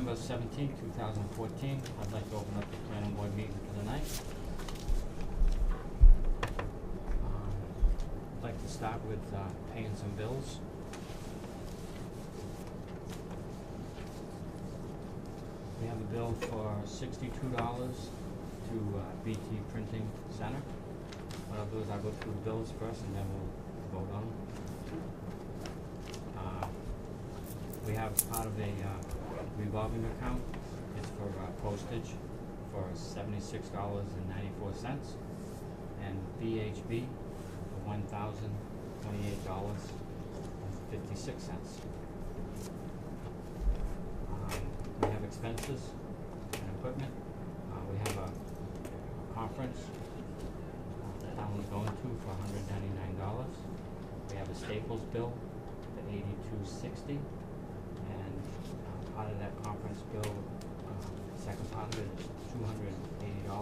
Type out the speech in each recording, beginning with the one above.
September 17, 2014. I'd like to open up the planning board meeting for the night. I'd like to start with paying some bills. We have a bill for $62 to BT Printing Center. What I'll do is I'll go through the bills first and then we'll vote on them. We have part of a revolving account. It's for postage for $76.94, and VHB for $1,028.56. We have expenses and equipment. We have a conference the town is going to for $199. We have a Staples bill for $82.60, and part of that conference bill, second part of it is $280.24.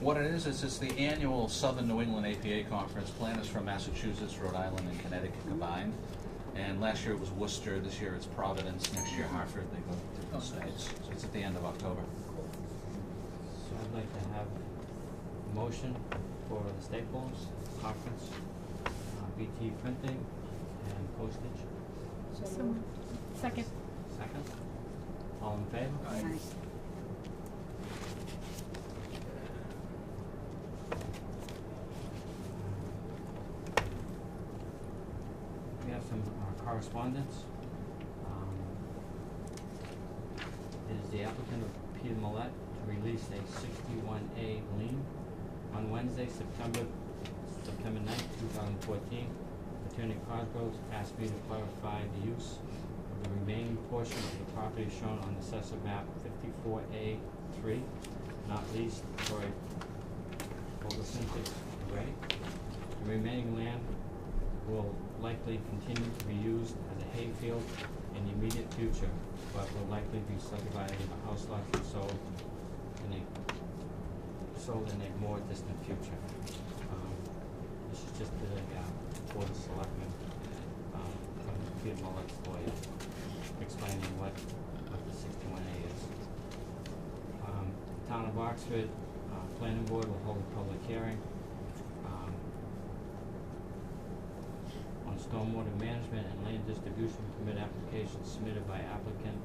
What it is it's the annual Southern New England APA Conference. Planners from Massachusetts, Rhode Island, and Connecticut combined. And last year it was Worcester, this year it's Providence, next year Hartford. They go to different states. So it's at the end of October. So I'd like to have a motion for the Staples conference, BT Printing, and postage. So moved. Second. Second. All in favor? Aye. We have some correspondence. It is the applicant of Peter Millette to release a 61A lien on Wednesday, September 9th, 2014. Attorney Cosgrove asked me to clarify the use of the remaining portion of the property shown on the assessor map 54A3, not leased for a photosynthetic array. The remaining land will likely continue to be used as a hayfield in the immediate future, but will likely be subdivided into house lots and sold in a more distant future. This is just the Board of Selectmen from Peter Mullet's lawyer explaining what the 61A is. Town of Oxford Planning Board will hold a public hearing on stormwater management and land distribution permit applications submitted by applicant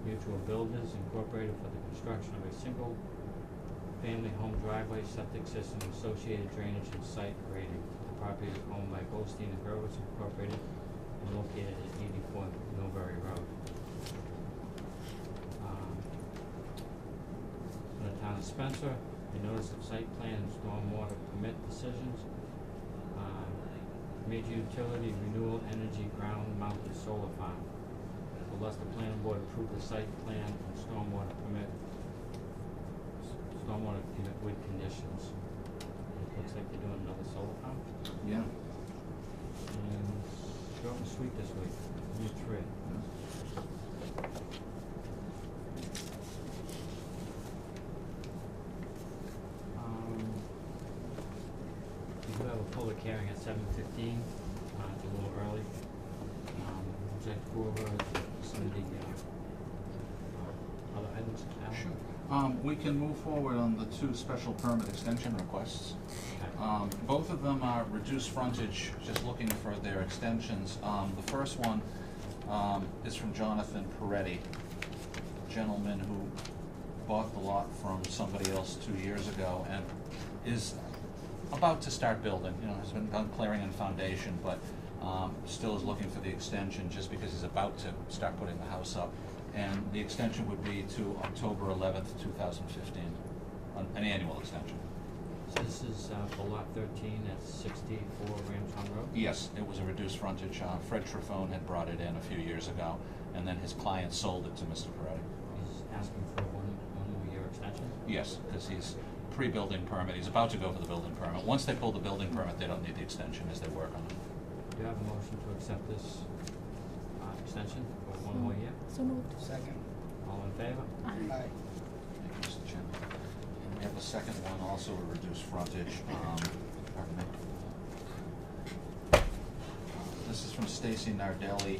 Mutual Builders Incorporated for the construction of a single family home driveway, septic system, associated drainage, and site grading. The property is owned by Goldstein and Hurwitz Incorporated and located at 84 Millbury Road. From the town of Spencer, a notice of site plan and stormwater permit decisions. Major utility renewal energy ground mounted solar farm. The Leicester Planning Board approved the site plan and stormwater permit with conditions. It looks like they're doing another solar farm. Yeah. And short and sweet this week. Only 3. We do have a public hearing at 7:15. It's a little early. Would you like to go over some of the other items now? Sure. We can move forward on the 2 special permit extension requests. Okay. Both of them are reduced frontage, just looking for their extensions. The first one is from Jonathan Peretti, gentleman who bought the lot from somebody else 2 years ago and is about to start building. Has been done clearing and foundation, but still is looking for the extension just because he's about to start putting the house up. And the extension would be to October 11th, 2015, an annual extension. So this is for lot 13 at 64 Ramshorn Road? Yes, it was a reduced frontage. Fred Trifone had brought it in a few years ago, and then his client sold it to Mr. Peretti. He's asking for one more year extension? Yes, because he's pre-building permit. He's about to go for the building permit. Once they pull the building permit, they don't need the extension as they work on it. Do you have a motion to accept this extension for one more year? So moved. Second. All in favor? Aye. Aye. Thank you, Mr. Chairman. And we have a second one, also a reduced frontage. Pardon me. This is from Stacy Nardelli,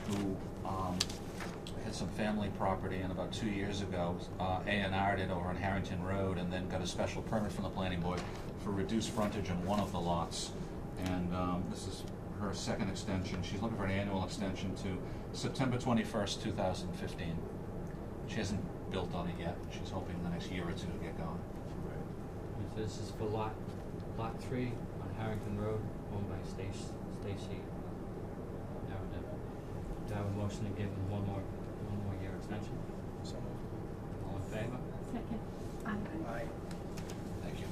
who had some family property, and about 2 years ago, A&R'd it over on Harrington Road, and then got a special permit from the planning board for reduced frontage on one of the lots. And this is her second extension. She's looking for an annual extension to September 21st, 2015. She hasn't built on it yet. She's hoping in the next year or two to get going. So this is for lot 3 on Harrington Road, owned by Stacy Narrative. Do I have a motion to give them one more year extension? So moved. All in favor? Second. Aye. Aye. Thank you.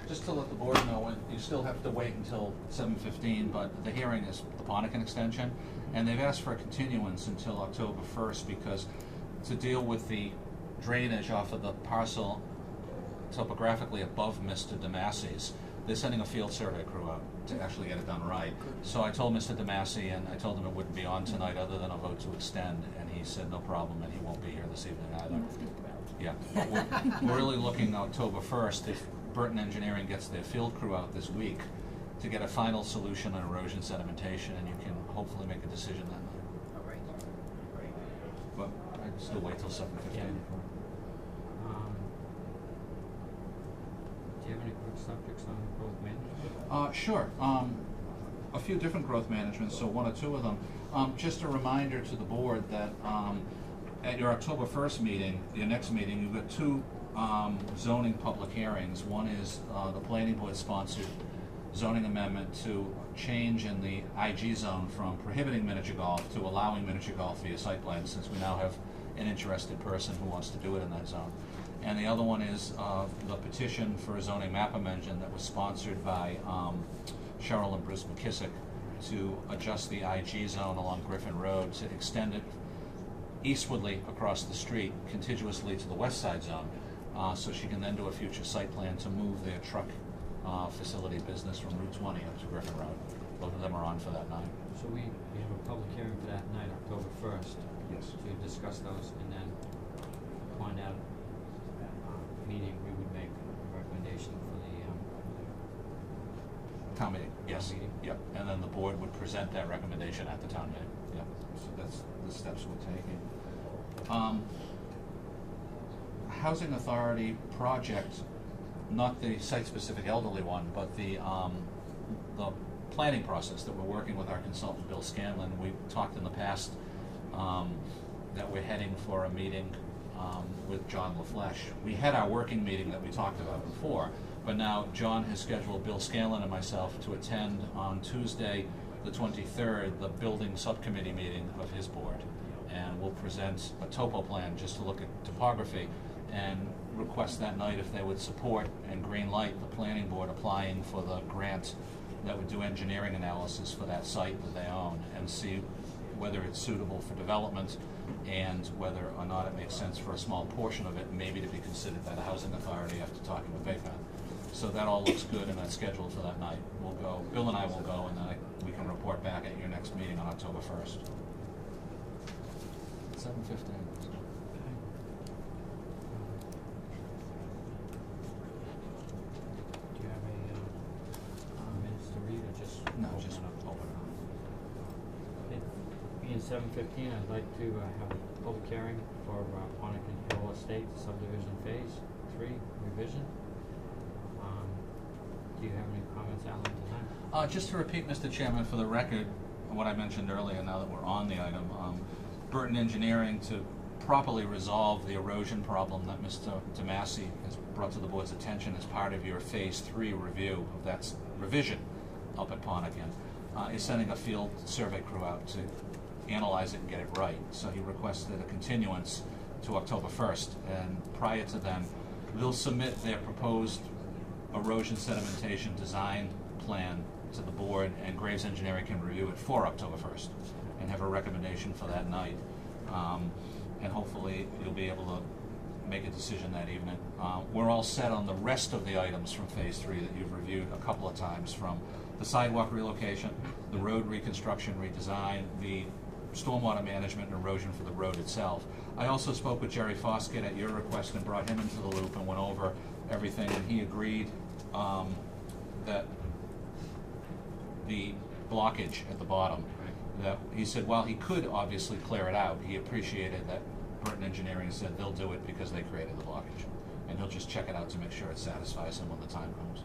Just to let the board know, you still have to wait until 7:15, but the hearing is the Ponican extension, and they've asked for a continuance until October 1st because to deal with the drainage off of the parcel topographically above Mr. DeMassey's, they're sending a field survey crew out to actually get it done right. So I told Mr. DeMassey, and I told him it wouldn't be on tonight other than a vote to extend, and he said no problem, and he won't be here this evening either. You must be thrilled. Yeah, but we're really looking October 1st if Burton Engineering gets their field crew out this week to get a final solution on erosion sedimentation, and you can hopefully make a decision that night. All right. Great. But I'd still wait till 7:15. Yeah. Do you have any quick subjects on growth management? Sure. A few different growth managements, so one or two of them. Just a reminder to the board that at your October 1st meeting, your next meeting, you've got two zoning public hearings. One is the planning board sponsored zoning amendment to change in the IG zone from prohibiting miniature golf to allowing miniature golf via site plan, since we now have an interested person who wants to do it in that zone. And the other one is the petition for a zoning map amendment that was sponsored by Cheryl and Bruce McKissick to adjust the IG zone along Griffin Road to extend it eastwardly across the street, contiguously to the west side zone, so she can then do a future site plan to move their truck facility business from Route 20 up to Griffin Road. Both of them are on for that night. So we have a public hearing for that night, October 1st. Yes. To discuss those, and then upon that meeting, we would make a recommendation for the Town meeting, yes. Town meeting. Yep, and then the board would present that recommendation at the town meeting. Yep, so that's the steps we're taking. Housing Authority project, not the site-specific elderly one, but the planning process that we're working with our consultant, Bill Scanlon. We've talked in the past that we're heading for a meeting with John LaFleche. We had our working meeting that we talked about before, but now John has scheduled Bill Scanlon and myself to attend on Tuesday, the 23rd, the building subcommittee meeting of his board. And we'll present a topo plan just to look at topography and request that night if they would support and green light the planning board applying for the grant that would do engineering analysis for that site that they own and see whether it's suitable for development and whether or not it makes sense for a small portion of it maybe to be considered by the Housing Authority after talking with BayPath. So that all looks good and that's scheduled for that night. We'll go, Bill and I will go, and then we can report back at your next meeting on October 1st. 7:15. Do you have a minutes to read, or just? No, open just it up? open it Okay. Being 7:15, I'd like to have a public hearing for Ponican Hill Estate subdivision phase 3 revision. Do you have any comments, Alan, tonight? Just to repeat, Mr. Chairman, for the record, what I mentioned earlier, now that we're on the item, Burton Engineering, to properly resolve the erosion problem that Mr. DeMassey has brought to the board's attention as part of your Phase 3 review of that revision up at Ponican, is sending a field survey crew out to analyze it and get it right. So he requested a continuance to October 1st, and prior to then, they'll submit their proposed erosion sedimentation design plan to the board, and Graves Engineering can review it for October 1st and have a recommendation for that night. And hopefully you'll be able to make a decision that evening. We're all set on the rest of the items from Phase 3 that you've reviewed a couple of times, from the sidewalk relocation, the road reconstruction redesign, the stormwater management and erosion for the road itself. I also spoke with Jerry Foskett at your request and brought him into the loop and went over everything, and he agreed that the blockage at the bottom. That he said, while he could obviously clear it out, he appreciated that Burton Engineering said they'll do it because they created the blockage. And he'll just check it out to make sure it satisfies him when the time comes.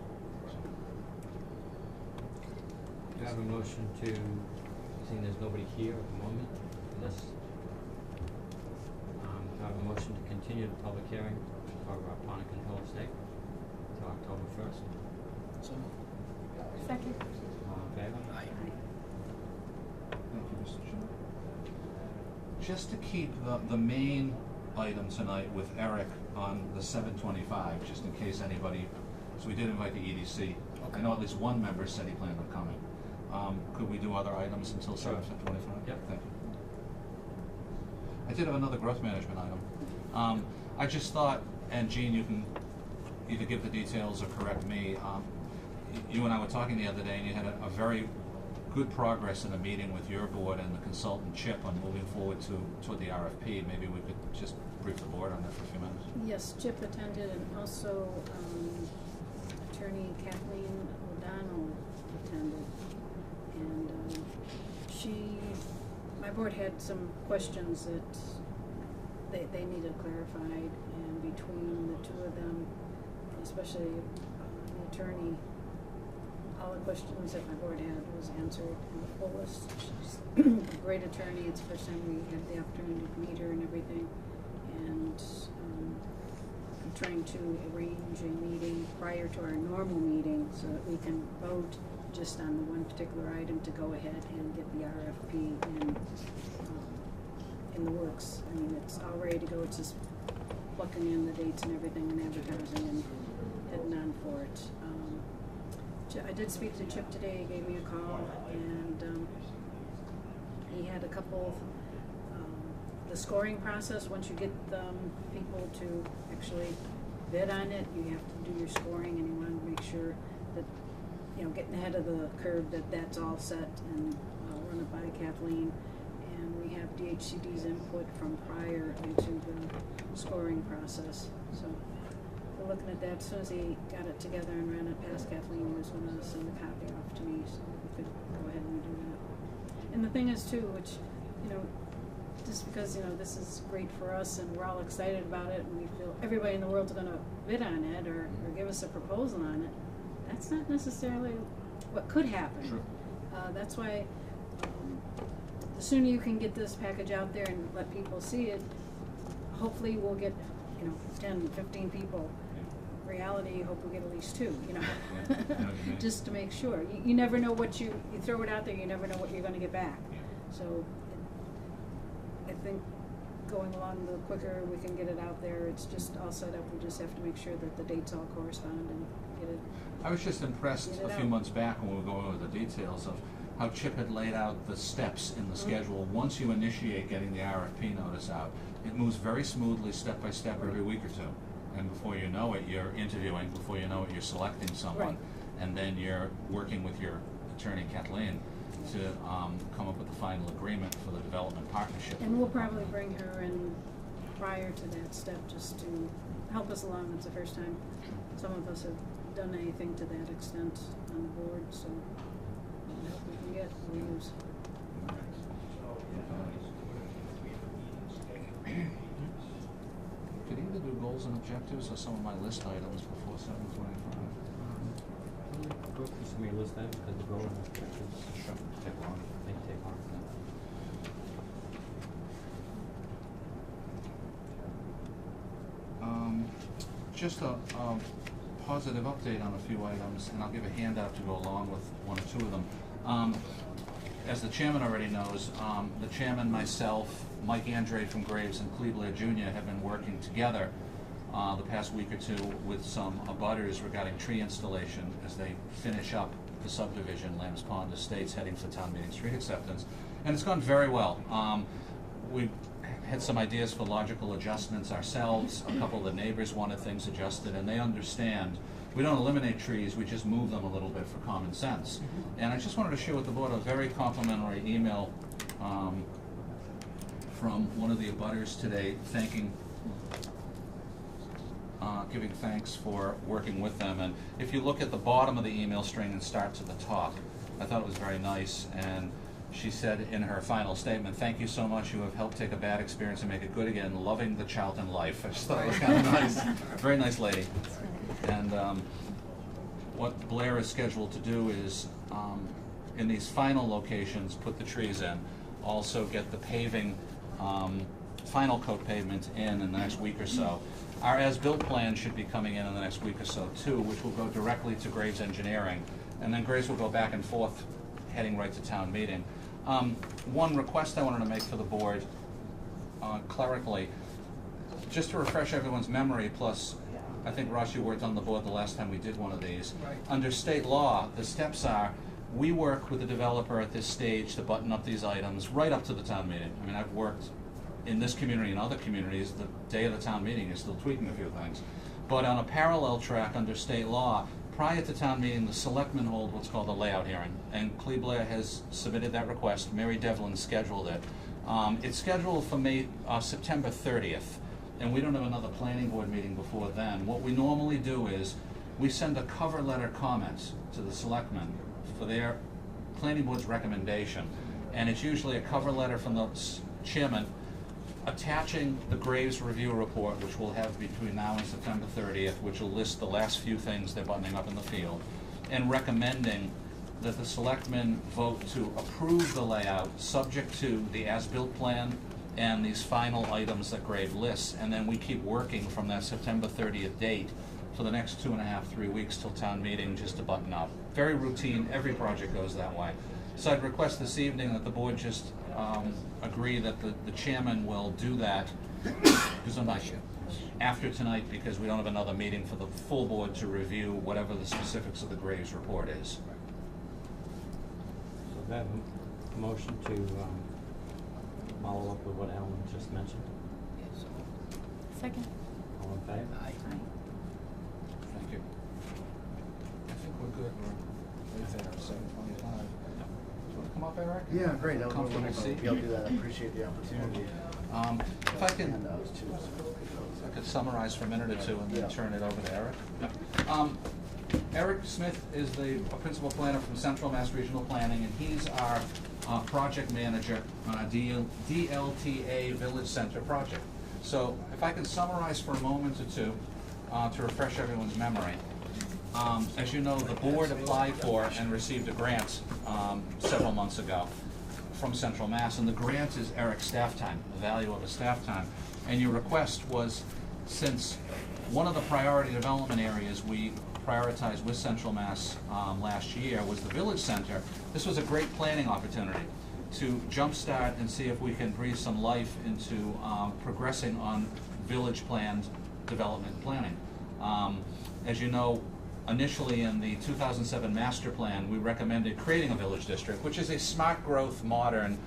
Do you have a motion to, seeing there's nobody here at the moment, for this, do I have a motion to continue the public hearing for Ponican Hill Estate to October 1st? So moved. Second. All in favor? Aye. Thank you, Mr. Chairman. Just to keep the main item tonight with Eric on the 7:25, just in case anybody, so we did invite the EDC. I know at least one member said he planned on coming. Could we do other items until Sure. 7:25? Yep. Thank you. I did have another growth management item. I just thought, and Jean, you can either give the details or correct me. You and I were talking the other day, and you had a very good progress in a meeting with your board and the consultant Chip on moving forward toward the RFP. Maybe we could just brief the board on that for a few minutes. Yes, Chip attended, and also Attorney Kathleen O'Donnell attended. And my board had some questions that they needed clarified, and between the two of them, especially the attorney, all the questions that my board had was answered in the fullest. She's a great attorney. It's the first time we had the opportunity to meet her and everything. And I'm trying to arrange a meeting prior to our normal meeting so that we can vote just on the one particular item to go ahead and get the RFP in the works. I mean, it's all ready to go. It's just plucking in the dates and everything and advertising and heading on for it. I did speak to Chip today. He gave me a call, and he had a couple. The scoring process, once you get people to actually bid on it, you have to do your scoring, and you want to make sure that, getting ahead of the curve, that's all set, and run it by Kathleen. And we have DHCD's input from prior into the scoring process. So we're looking at that. As soon as he got it together and ran it past Kathleen, he was going to send a copy off to me so we could go ahead and do that. And the thing is too, which, just because, this is great for us and we're all excited about it and we feel everybody in the world's going to bid on it or give us a proposal on it, that's not necessarily what could happen. Sure. That's why the sooner you can get this package out there and let people see it, hopefully we'll get, 10, 15 people. Reality, hope we get at least 2, just to make sure. You never know what you throw it out there, you never know what you're going to get back. So I think going along, the quicker we can get it out there, it's just all set up. We just have to make sure that the dates all correspond and get it. I was just impressed Get it a few out. months back when we were going over the details of how Chip had laid out the steps in the schedule. Once you initiate getting the RFP notice out, it moves very smoothly, step by step, every week or 2. And before you know it, you're interviewing. Before you know it, you're selecting someone. Right. And then you're working with your attorney, Kathleen, to come up with the final agreement for the development partnership. And we'll probably bring her in prior to that step just to help us along. It's the first time some of us have done anything to that extent on the board, so I hope we can get we'll use. Could either do goals and objectives or some of my list items before 7:25? Go through some of your list items, because the goal and objectives Sure. Take long. may take long. Just a positive update on a few items, and I'll give a handout to go along with 1 or 2 of them. As the chairman already knows, the chairman, myself, Mike Andre from Graves, and Cleve Blair Jr. have been working together the past week or 2 with some abutters regarding tree installation as they finish up the subdivision, Lamb's Pond Estates, heading for town meeting street acceptance. And it's gone very well. We had some ideas for logical adjustments ourselves. A couple of the neighbors wanted things adjusted, and they understand. We don't eliminate trees, we just move them a little bit for common sense. And I just wanted to share with the board a very complimentary email from one of the abutters today, giving thanks for working with them. And if you look at the bottom of the email string and start to the top, I thought it was very nice, and she said in her final statement, "Thank you so much. You have helped take a bad experience and make it good again. Loving the Charlton life." I just thought it was kind of nice. Very nice lady. And what Blair is scheduled to do is, in these final locations, put the trees in. Also get the paving, final coat pavement in the next week or so. Our as-built plan should be coming in the next week or so too, which will go directly to Graves Engineering. And then Graves will go back and forth, heading right to town meeting. One request I wanted to make for the board, clerically, just to refresh everyone's memory, plus I think, Ross, you weren't on the board the last time we did one of these. Right. Under state law, the steps are, we work with the developer at this stage to button up these items right up to the town meeting. I mean, I've worked in this community and other communities, the day of the town meeting is still tweaking a few things. But on a parallel track under state law, prior to town meeting, the selectmen hold what's called a layout hearing. And Clea Blair has submitted that request. Mary Devlin scheduled it. It's scheduled for September 30th. And we don't have another planning board meeting before then. What we normally do is, we send a cover letter comments to the selectmen for their planning board's recommendation. And it's usually a cover letter from the chairman attaching the Graves review report, which we'll have between now and September 30th, which will list the last few things they're buttoning up in the field, and recommending that the selectmen vote to approve the layout subject to the as-built plan and these final items that Graves lists, and then we keep working from that September 30th date for the next 2.5, 3 weeks till town meeting, just to button up. Very routine, every project goes that way. So I'd request this evening that the board just agree that the chairman will do that, because I'm not sure, after tonight, because we don't have another meeting for the full board to review whatever the specifics of the Graves report is. So that motion to follow up with what Alan just mentioned. Yes. Second. All in favor? Aye. Thank you. I think we're good. We're right there, 7:25. Do you want to come up, Eric? Yeah, great. That was Comfortable wonderful. seat. Be able to do that. I appreciate the opportunity. If I can, Handouts too. if I could summarize for a minute or two and then Yeah. turn it over to Eric. Eric Smith is the principal planner from Central Mass Regional Planning, and he's our project manager on our DLTA Village Center project. So if I can summarize for a moment or two to refresh everyone's memory. As you know, the board applied for and received a grant several months ago from Central Mass, and the grant is Eric's staff time, the value of a staff time. And your request was, since one of the priority development areas we prioritized with Central Mass last year was the Village Center, this was a great planning opportunity to jumpstart and see if we can breathe some life into progressing on village planned development planning. As you know, initially in the 2007 master plan, we recommended creating a village district, which is a smart growth, modern,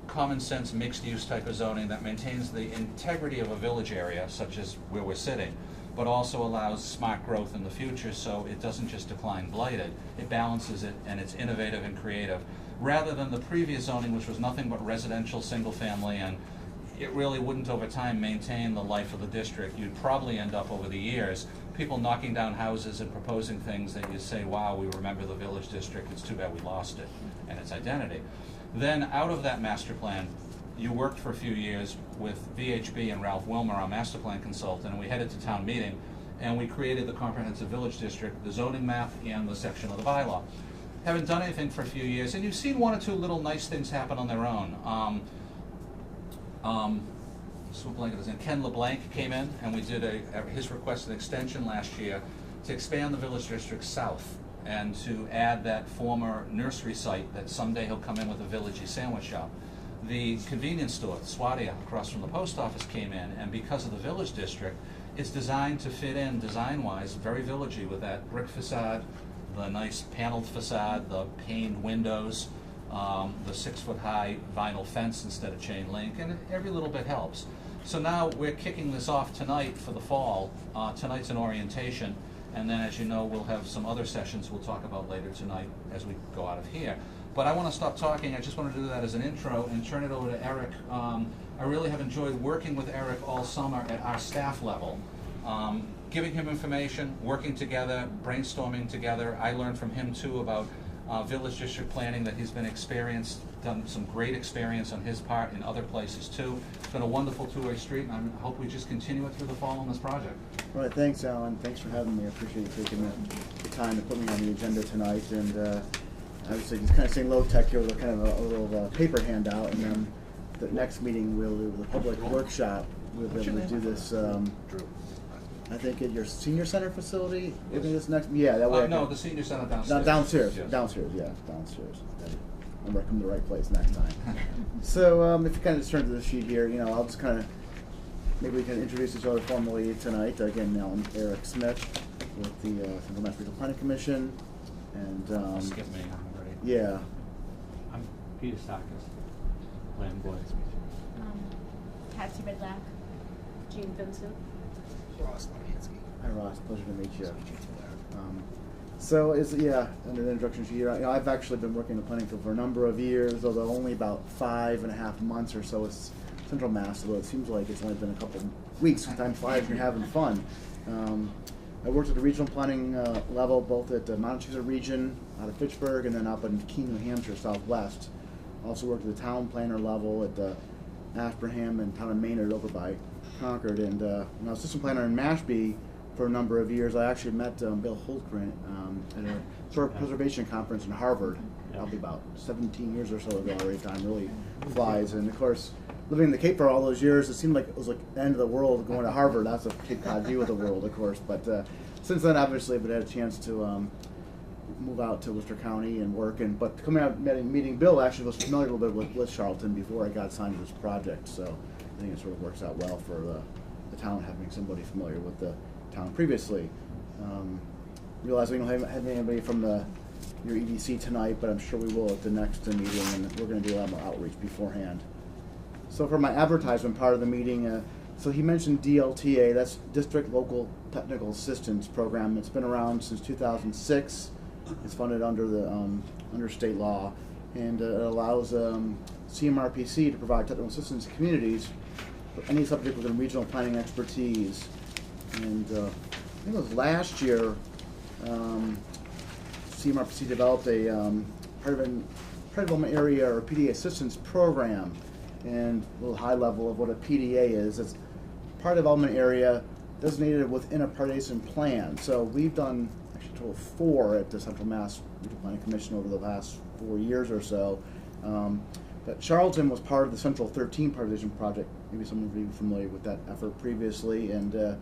common sense, mixed use type of zoning that maintains the integrity of a village area, such as where we're sitting, but also allows smart growth in the future so it doesn't just decline blighted. It balances it and it's innovative and creative. Rather than the previous zoning, which was nothing but residential, single family, and it really wouldn't over time maintain the life of the district. You'd probably end up over the years, people knocking down houses and proposing things that you say, wow, we remember the village district, it's too bad we lost it and its identity. Then out of that master plan, you worked for a few years with VHB and Ralph Wilmer, our master plan consultant, and we headed to town meeting, and we created the comprehensive village district, the zoning map, and the section of the bylaw. Haven't done anything for a few years, and you've seen one or two little nice things happen on their own. Ken LeBlanc came in, and we did his request an extension last year to expand the village district south and to add that former nursery site that someday he'll come in with a villagey sandwich shop. The convenience store, Swadia, across from the post office came in, and because of the village district, it's designed to fit in design-wise, very villagey, with that brick facade, the nice paneled facade, the paned windows, the 6-foot-high vinyl fence instead of chain link, and every little bit helps. So now we're kicking this off tonight for the fall. Tonight's an orientation, and then, as you know, we'll have some other sessions we'll talk about later tonight as we go out of here. But I want to stop talking. I just want to do that as an intro and turn it over to Eric. I really have enjoyed working with Eric all summer at our staff level, giving him information, working together, brainstorming together. I learned from him too about Village District Planning that he's been experienced, done some great experience on his part in other places too. It's been a wonderful two-way street, and I hope we just continue it through the fall on this project. All right, thanks, Alan. Thanks for having me. I appreciate you taking the time to put me on the agenda tonight. And obviously, just kind of saying low tech here with a kind of a little paper handout. And then the next meeting we'll do the public workshop. We'll be able to do this. Drew. I think at your senior center facility. We're doing this next. Yeah, that way. I No, can- the senior center No, downstairs. downstairs. Yes. Downstairs, yeah, downstairs. Remember, I come to the right place next time. So, if you kind of just turn to the sheet here, I'll just kind of, maybe we can introduce each other formally tonight. Again, Alan Eric Smith with the Central Mass Regional Planning Commission, and Skip me, I'm ready. yeah, I'm Peter Sarkis, Land Board. Patsy Redlack. Jean Vincent. Ross Lemansky. hi Ross, pleasure to meet you. Nice to meet you too. So under the introduction sheet, I've actually been working in the planning field for a number of years, although only about 5.5 months or so with Central Mass, although it seems like it's only been a couple weeks. Time flies when you're having fun. I worked at the regional planning level, both at the Montechusett region out of Fitchburg and then up in Keene, New Hampshire, southwest. Also worked at the town planner level at Ashburnham and town of Maynard over by Concord. And when I was assistant planner in Mashpee for a number of years, I actually met Bill Holtgren at a historic preservation conference in Harvard. That'll be about 17 years or so ago already. Time really flies. And of course, living in the Cape for all those years, it seemed like it was like the end of the world going to Harvard. That's a Cape Cod view of the world, of course. But since then, obviously, I've had a chance to move out to Worcester County and work. But coming out and meeting Bill, actually was familiar a little bit with Charlton before I got assigned to this project. So I think it sort of works out well for the town having somebody familiar with the town previously. Realize we don't have anybody from your EDC tonight, but I'm sure we will at the next meeting, and we're going to do a lot more outreach beforehand. So for my advertisement part of the meeting, so he mentioned DLTA, that's District Local Technical Assistance Program. It's been around since 2006. It's funded under the under state law, and it allows CMRPC to provide technical assistance to communities for any subject within regional planning expertise. And I think it was last year, CMRPC developed a part development area or PDA assistance program, and a little high level of what a PDA is. It's part development area designated within a partisan plan. So we've done actually a total of 4 at the Central Mass Regional Planning Commission over the last 4 years or so. But Charlton was part of the Central 13 partition project. Maybe some of you are familiar with that effort previously. And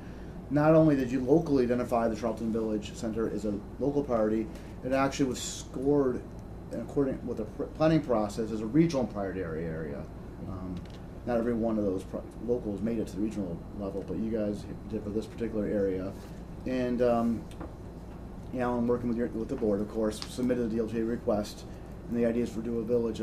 not only did you locally identify the Charlton Village Center as a local priority, it actually was scored according with the planning process as a regional priority area. Not every one of those locals made it to the regional level, but you guys did for this particular area. And Alan, working with the board, of course, submitted a DLTA request, and the idea is to do a village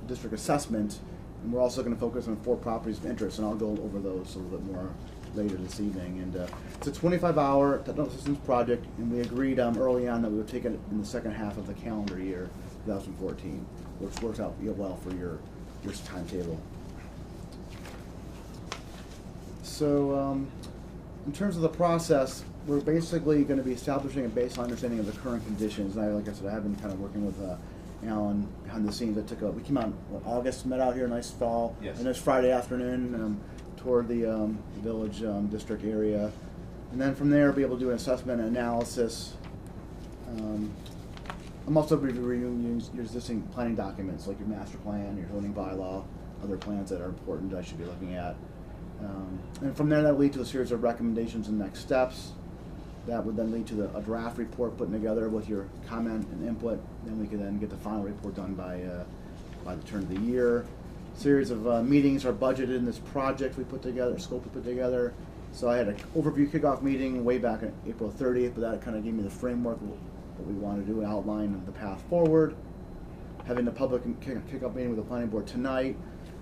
district assessment, and we're also going to focus on 4 properties of interest, and I'll go over those a little bit more later this evening. And it's a 25-hour technical assistance project, and we agreed early on that we would take it in the second half of the calendar year, 2014, which works out well for your timetable. So in terms of the process, we're basically going to be establishing a baseline understanding of the current conditions. And like I said, I have been kind of working with Alan behind the scenes. We came out in August, met out here, nice fall, Yes. and it's Friday afternoon toward the village district area. And then from there, be able to do an assessment and analysis. I'm also reviewing your existing planning documents, like your master plan, your zoning bylaw, other plans that are important I should be looking at. And from there, that will lead to a series of recommendations and next steps. That would then lead to a draft report put together with your comment and input. Then we can then get the final report done by the turn of the year. Series of meetings are budgeted in this project we put together, scope we put together. So I had an overview kickoff meeting way back on April 30th, but that kind of gave me the framework of what we want to do, outline the path forward. Having the public kickoff meeting with the planning board tonight,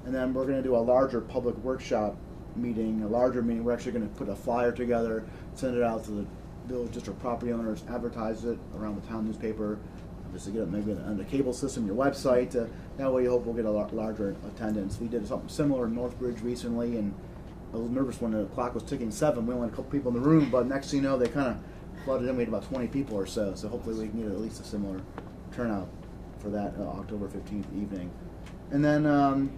and then we're going to do a larger public workshop meeting, a larger meeting. We're actually going to put a flyer together, send it out to the village district property owners, advertise it around the town newspaper, just to get it maybe on the cable system, your website. That way you hope we'll get a larger attendance. We did something similar in Northbridge recently, and I was nervous when the clock was ticking 7. We only had a couple people in the room, but next thing you know, they kind of flooded in. We had about 20 people or so. So hopefully we can get at least a similar turnout for that October 15th evening. And then the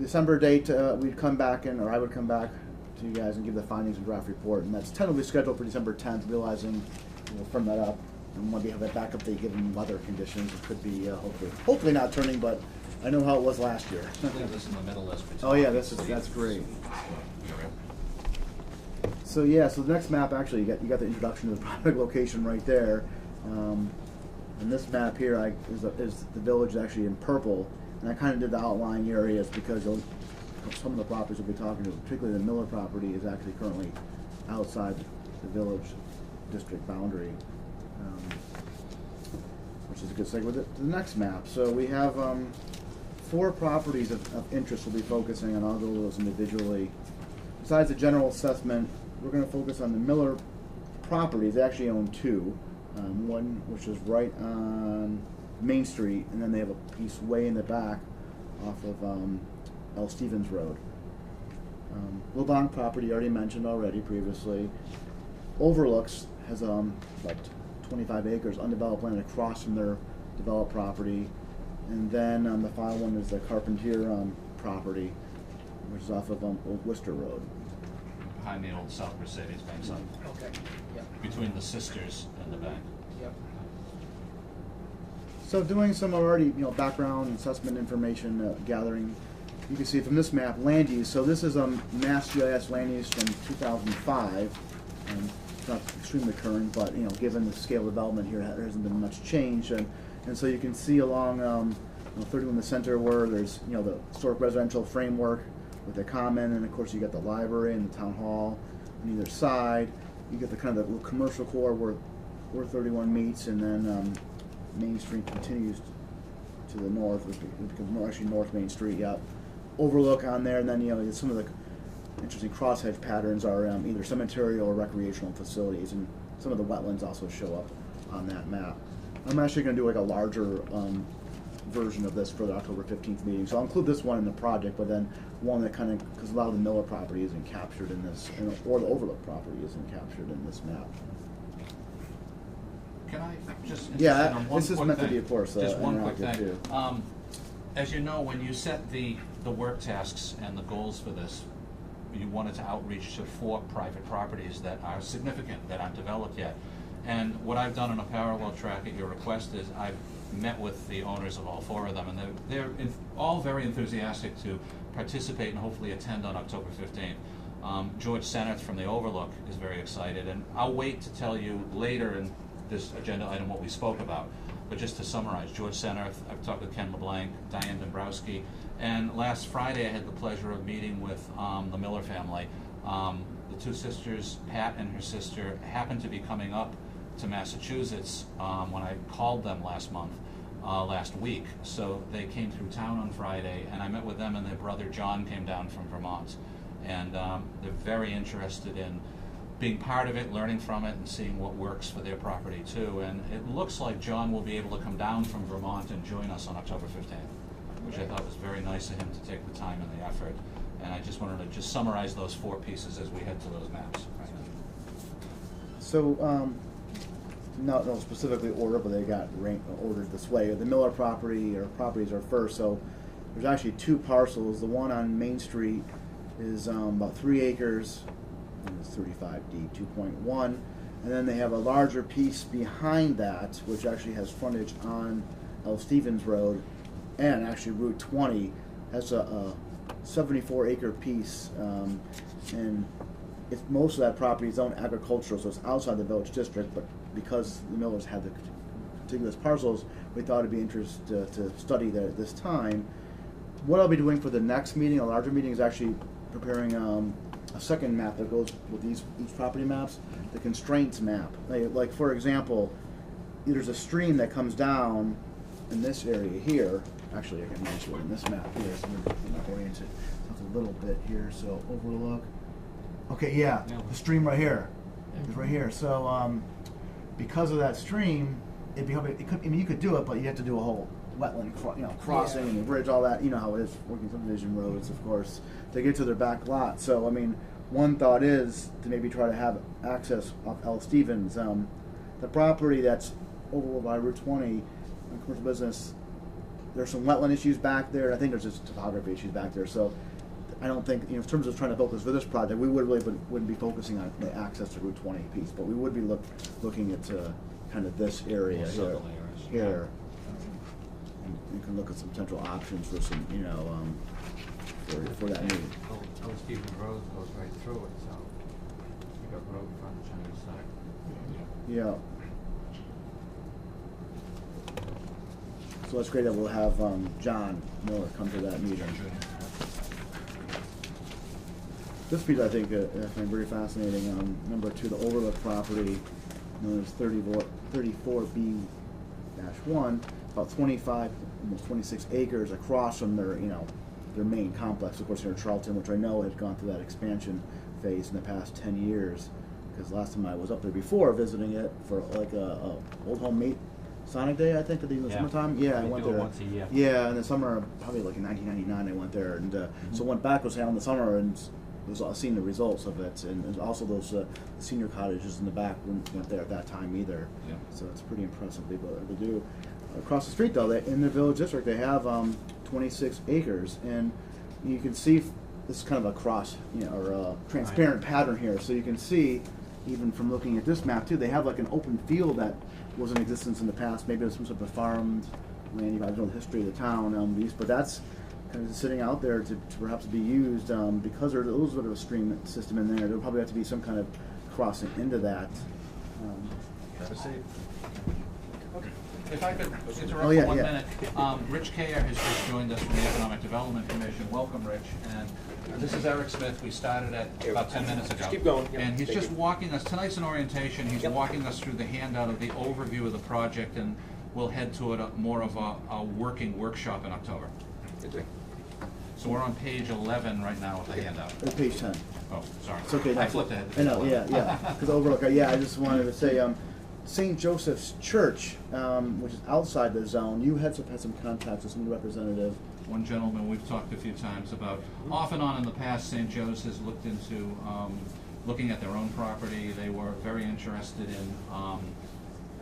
December date, we'd come back in, or I would come back to you guys and give the findings and draft report, and that's tentatively scheduled for December 10th, realizing we'll firm that up and maybe have a backup date given weather conditions. It could be hopefully not turning, but I know how it was last year. Leave this in the middle as we talk. Oh yeah, that's great. So yeah, so the next map, actually, you got the introduction to the project location right there. And this map here is the village actually in purple, and I kind of did the outlying areas because some of the properties we'll be talking to, particularly the Miller property, is actually currently outside the village district boundary, which is a good segue to the next map. So we have 4 properties of interest we'll be focusing on. I'll go over those individually. Besides the general assessment, we're going to focus on the Miller properties. They actually own 2. One which is right on Main Street, and then they have a piece way in the back off of L. Stevens Road. LeBlanc property already mentioned previously. Overlooks has about 25 acres undeveloped land across from their developed property, and then the final one is the Carpentier property, which is off of Old Worcester Road. Behind the old South Mercedes Bank site, Okay, yep, between the sisters and the bank. yep. So doing some already, background assessment information gathering, you can see from this map, land use. So this is Mass GIS land use from 2005. It's not extremely current, but given the scale of development here, there hasn't been much change. And so you can see along 31 in the center where there's the historic residential framework with the common, and of course you got the library and the town hall on either side. You get the kind of the little commercial core where 31 meets, and then Main Street continues to the north, which becomes actually North Main Street. Yep. Overlook on there, and then some of the interesting crosshatch patterns are either cemetery or recreational facilities, and some of the wetlands also show up on that map. I'm actually going to do like a larger version of this for the October 15th meeting, so I'll include this one in the project, but then one that kind of, because a lot of the Miller property isn't captured in this, or the Overlook property isn't captured in this map. Can I just Yeah, insist on one this is quick meant to thing? be, of course, Just one quick interactive thing. too. As you know, when you set the work tasks and the goals for this, you wanted to outreach to 4 private properties that are significant, that aren't developed yet. And what I've done on a parallel track at your request is I've met with the owners of all 4 of them, and they're all very enthusiastic to participate and hopefully attend on October 15th. George Seneth from the Overlook is very excited, and I'll wait to tell you later in this agenda item what we spoke about. But just to summarize, George Seneth, I've talked with Ken LeBlanc, Diane Dombrowski, and last Friday I had the pleasure of meeting with the Miller family. The 2 sisters, Pat and her sister, happened to be coming up to Massachusetts when I called them last week. So they came through town on Friday, and I met with them, and their brother John came down from Vermont. And they're very interested in being part of it, learning from it, and seeing what works for their property too. And it looks like John will be able to come down from Vermont and join us on October 15th, which I thought was very nice of him to take the time and the effort. And I just wanted to just summarize those 4 pieces as we head to those maps. So, not specifically order, but they got ordered this way. The Miller properties are first. So there's actually 2 parcels. The one on Main Street is about 3 acres, and it's 35D 2.1, and then they have a larger piece behind that, which actually has frontage on L. Stevens Road, and actually Route 20 has a 74-acre piece, and most of that property is owned agricultural, so it's outside the village district, but because the Millers had the contiguous parcels, we thought it'd be interesting to study that at this time. What I'll be doing for the next meeting, a larger meeting, is actually preparing a second map that goes with each property maps, the constraints map. Like for example, there's a stream that comes down in this area here. Actually, I can mention it in this map here, so I'm not oriented a little bit here. So Overlook. Okay, yeah, the stream right here. It's right here. So because of that stream, you could do it, but you have to do a whole wetland, crossing and a bridge, all that. You know how it is working subdivision roads, of course, to get to their back lot. So one thought is to maybe try to have access off L. Stevens. The property that's over by Route 20 on commercial business. There's some wetland issues back there. I think there's just topography issues back there. So I don't think, in terms of trying to focus for this project, we wouldn't be focusing on the access to Route 20 piece, but we would be looking at kind of this area More here. southerly areas. Here. And you can look at some potential options for some, for that need. Old Stephen Road goes right through it, so you got road frontage on each side. Yeah. So it's great that we'll have John Miller come to that meeting. This piece I think I find very fascinating. Number 2, the overlook property, known as 34B-1, about 25, almost 26 acres across from their main complex, of course, here in Charlton, which I know has gone through that expansion phase in the past 10 years. Because last time I was up there before visiting it for like a old home meet Sonic Day, I think, in the summertime. Yeah, I We went do it there once a year. Yeah, in the summer, probably like in 1999, I went there, and so went back was in the summer and was seeing the results of it, and also those senior cottages in the back weren't there at that time either. Yeah. So it's pretty impressive what they're able to do. Across the street, though, in the village district, they have 26 acres, and you can see this is kind of a cross, or a transparent pattern here. So you can see, even from looking at this map too, they have like an open field that was in existence in the past. Maybe it was some sort of farmed land. I don't know the history of the town, but that's kind of sitting out there to perhaps be used because there's a little bit of a stream system in there. There'll probably have to be some kind of crossing into that. Have a seat. If I could interrupt Oh, yeah, for 1 yeah. minute. Rich Kayer has just joined us from the Economic Development Commission. Welcome, Rich. And this is Eric Smith. We started at about 10 minutes ago. Just keep going. Yep, And he's thank just you. walking us, tonight's an orientation, he's Yep. walking us through the handout of the overview of the project, and we'll head to it more of a working workshop in October. Okay. So we're on page 11 right now with the handout. Page 10. Oh, sorry. It's okay. I flipped ahead. to I know, page yeah, 11. yeah. Because overlook, I just wanted to say, St. Joseph's Church, which is outside the zone, you had some contacts with some representative. One gentleman we've talked a few times about, off and on in the past, St. Joe's has looked into looking at their own property. They were very interested in,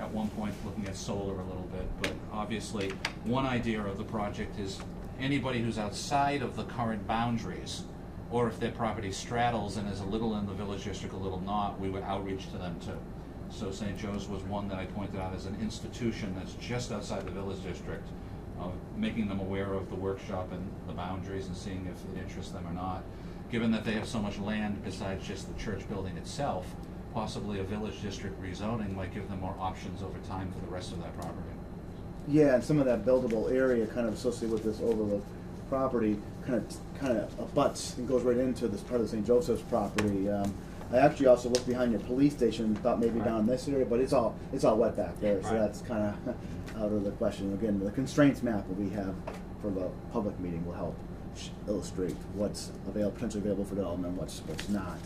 at one point, looking at solar a little bit. But obviously, one idea of the project is anybody who's outside of the current boundaries, or if their property straddles and is a little in the village district, a little not, we would outreach to them too. So St. Joe's was one that I pointed out as an institution that's just outside the village district, making them aware of the workshop and the boundaries and seeing if it interests them or not. Given that they have so much land besides just the church building itself, possibly a village district rezoning might give them more options over time for the rest of that property. Yeah, and some of that buildable area kind of associated with this overlook property kind of abuts and goes right into this part of the St. Joseph's property. I actually also looked behind your police station and thought maybe down this area, but it's all wet back there, so Right. that's kind of out of the question. Again, the constraints map that we have for the public meeting will help illustrate what's potentially available for development, what's not.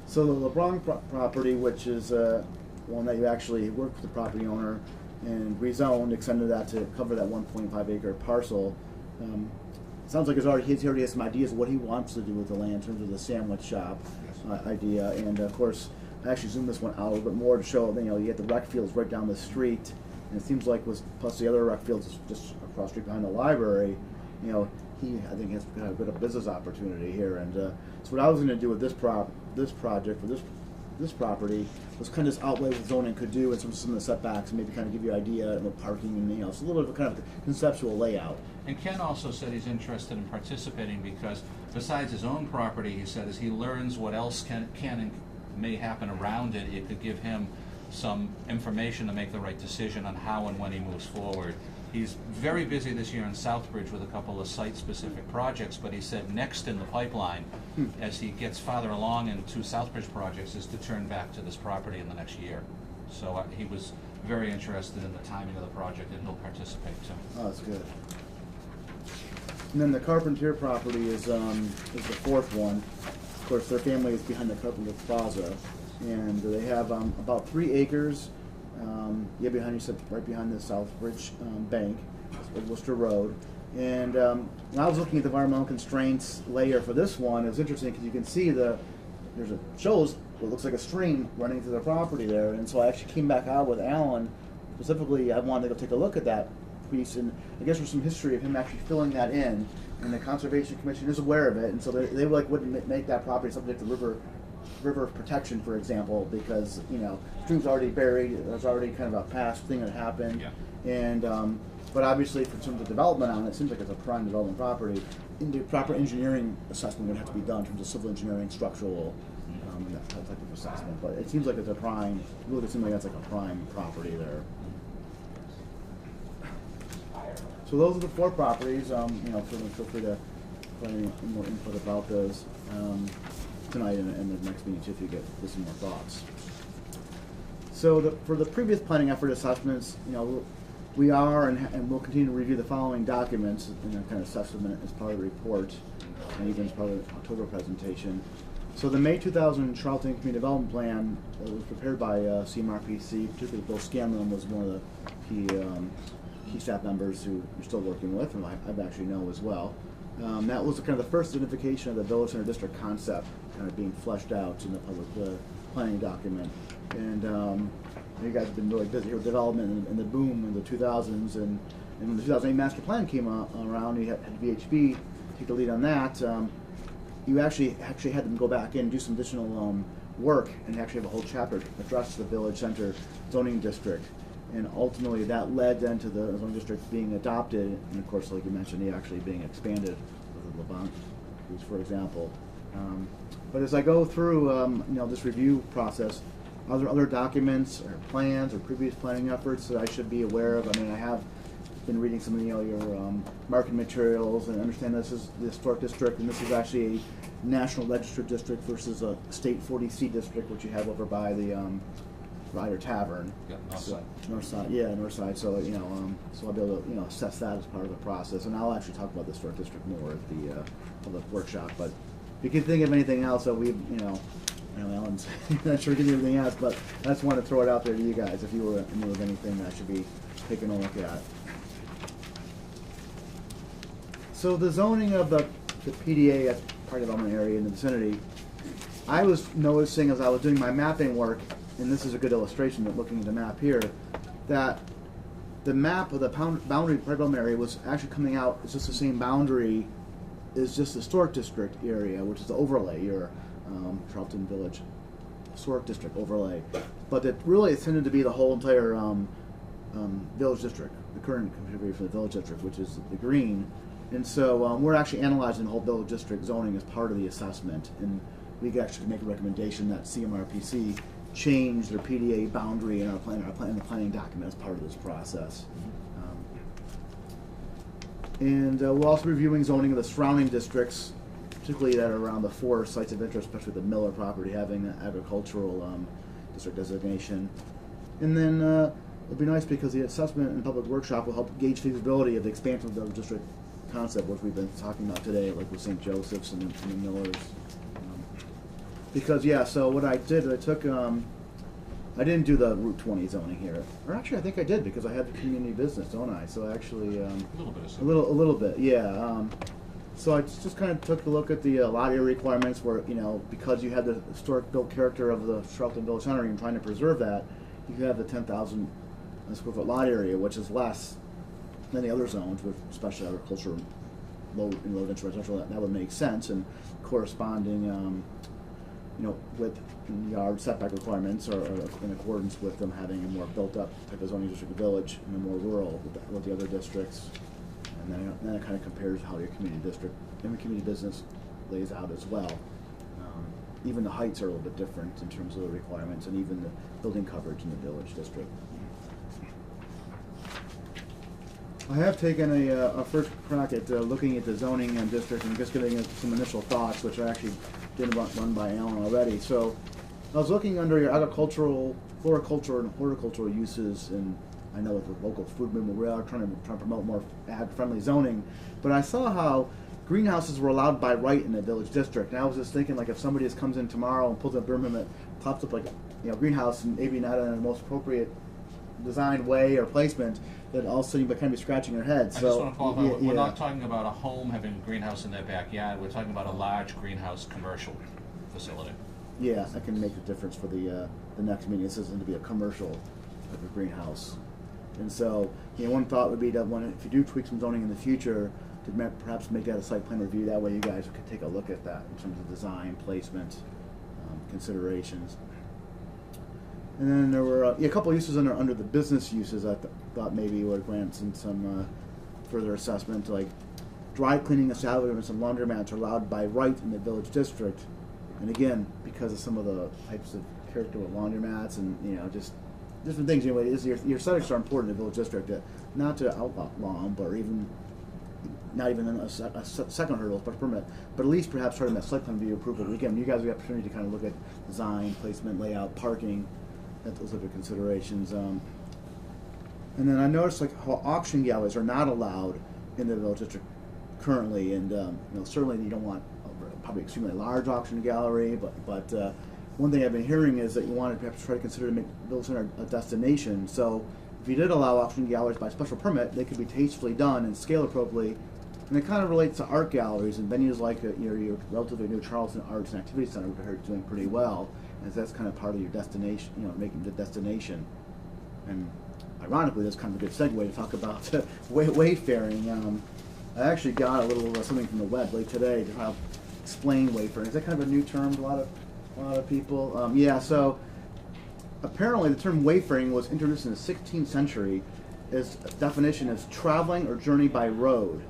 So the LeBron property, which is one that you actually worked with the property owner and rezoned, extended that to cover that 1.5 acre parcel. Sounds like he already has some ideas of what he wants to do with the land in terms of the sandwich shop idea. And of course, I actually zoomed this one out a little bit more to show, you get the rec fields right down the street. And it seems like plus the other rec fields is just across the street behind the library, he, I think, has got a bit of business opportunity here. And so what I was going to do with this project for this property was kind of just outlay what zoning could do and some of the setbacks, and maybe kind of give you an idea of the parking and it's a little bit of a kind of conceptual layout. And Ken also said he's interested in participating because besides his own property, he said, as he learns what else can and may happen around it, it could give him some information to make the right decision on how and when he moves forward. He's very busy this year in Southbridge with a couple of site-specific projects, but he said next in the pipeline, as he gets farther along in 2 Southbridge projects, is to turn back to this property in the next year. So he was very interested in the timing of the project, and he'll participate too. Oh, that's good. And then the Carpentier property is the 4th one. Of course, their family is behind the Carpentier Plaza, and they have about 3 acres. Behind you, said right behind the Southbridge bank, Worcester Road. And when I was looking at the environmental constraints layer for this one, it was interesting because you can see shows what looks like a stream running through the property there. And so I actually came back out with Alan. Specifically, I wanted to go take a look at that piece, and I guess there's some history of him actually filling that in. And the Conservation Commission is aware of it, and so they like wouldn't make that property subject to river protection, for example, because stream's already buried. There's already kind of a past thing that happened. Yeah. And but obviously, for terms of development on it, it seems like it's a prime development property. The proper engineering assessment would have to be done in terms of civil engineering, structural, and that type of assessment. But it seems like it's a prime. It really seems like that's like a prime property there. So those are the 4 properties. Feel free to put any more input about those tonight and the next meeting too, if you get some more thoughts. So for the previous planning effort assessments, we are and will continue to review the following documents and kind of assess them as part of the report and even as part of the October presentation. So the May 2000 Charlton Community Development Plan was prepared by CMRPC. Particularly Bill Scanlon was one of the key staff members who we're still working with, and I actually know as well. That was kind of the first identification of the Village Center District concept kind of being fleshed out in the public planning document. And you guys have been really busy with development and the boom in the 2000s, and when the 2008 Master Plan came around, you had VHB take the lead on that. You actually had them go back in and do some additional work and actually have a whole chapter address the Village Center zoning district. And ultimately, that led then to the zoning district being adopted, and of course, like you mentioned, actually being expanded with the Levant use, for example. But as I go through, this review process, are there other documents or plans or previous planning efforts that I should be aware of? I mean, I have been reading some of your marketing materials and understand this is the historic district, and this is actually a national registered district versus a state 40C district, which you have over by the Ryder Tavern. Yeah, North side. North side. So so I'll be able to assess that as part of the process, and I'll actually talk about the historic district more at the public workshop. But if you can think of anything else that we, I know Alan's not sure give you anything else, but I just wanted to throw it out there to you guys if you knew of anything that I should be taking a look at. So the zoning of the PDA as part of the development area in the vicinity, I was noticing as I was doing my mapping work, and this is a good illustration of looking at the map here, that the map of the boundary development area was actually coming out, it's just the same boundary as just the historic district area, which is the overlay, your Charlton Village Historic District overlay. But it really tended to be the whole entire Village District, the current configuration of the Village District, which is the green. And so we're actually analyzing the whole Village District zoning as part of the assessment, and we could actually make a recommendation that CMRPC change their PDA boundary in the planning document as part of this process. And we're also reviewing zoning of the surrounding districts, particularly that are around the 4 sites of interest, especially the Miller property having an agricultural district designation. And then it'll be nice because the assessment and public workshop will help gauge feasibility of the expansion of the district concept, which we've been talking about today, like with St. Joseph's and the Millers. Because so what I did, I took, I didn't do the Route 20 zoning here, or actually I think I did because I had the community business, don't I? So actually, A little bit of a little bit, yeah. So I just kind of took a look at the lot area requirements, where because you had the historic built character of the Charlton Village Center, and trying to preserve that, you have the 10,000 square foot lot area, which is less than the other zones, with especially agriculture, low density residential. That would make sense, and corresponding, with yard setback requirements are in accordance with them having a more built-up type of zoning district village and a more rural with the other districts. And then it kind of compares how your community district and the community business lays out as well. Even the heights are a little bit different in terms of the requirements, and even the building coverage in the village district. I have taken a first crack at looking at the zoning and district and just giving it some initial thoughts, which I actually did run by Alan already. So I was looking under your agricultural, floriculture, and horticultural uses, and I know with the local food movement we are trying to promote more ag-friendly zoning, but I saw how greenhouses were allowed by right in the village district, and I was just thinking, like, if somebody just comes in tomorrow and pulls a Birmingham that pops up like a greenhouse, and maybe not in the most appropriate designed way or placement, that all of a sudden you kind of be scratching your head. I So just want to follow up. We're not talking about a home having a greenhouse in their backyard. We're talking about a large greenhouse commercial facility. Yeah, that can make a difference for the next meeting. This isn't to be a commercial type of greenhouse. And so, one thought would be that if you do tweak some zoning in the future, to perhaps make that a site plan review. That way you guys could take a look at that in terms of design, placement, considerations. And then there were a couple of uses under the business uses I thought maybe would grant some further assessment, like dry cleaning establishments and laundromats are allowed by right in the village district. And again, because of some of the types of character with laundromats and just different things. Anyway, your aesthetics are important in the village district. Not to outlaw them, but even not even a second hurdle, special permit, but at least perhaps starting that site plan review approval. Again, you guys have the opportunity to kind of look at design, placement, layout, parking, those type of considerations. And then I noticed how auction galleries are not allowed in the village district currently, and certainly you don't want probably extremely large auction gallery, but one thing I've been hearing is that you want to perhaps try to consider to make Village Center a destination. So if you did allow auction galleries by special permit, they could be tastefully done and scaled appropriately. And it kind of relates to art galleries and venues like your relatively new Charleston Arts and Activity Center, which I heard is doing pretty well, as that's kind of part of your destination, making the destination. And ironically, that's kind of a good segue to talk about wayfaring. I actually got a little something from the web late today to help explain wayfaring. Is that kind of a new term to a lot of people? So apparently the term wayfaring was introduced in the 16th century. Its definition is traveling or journey by road.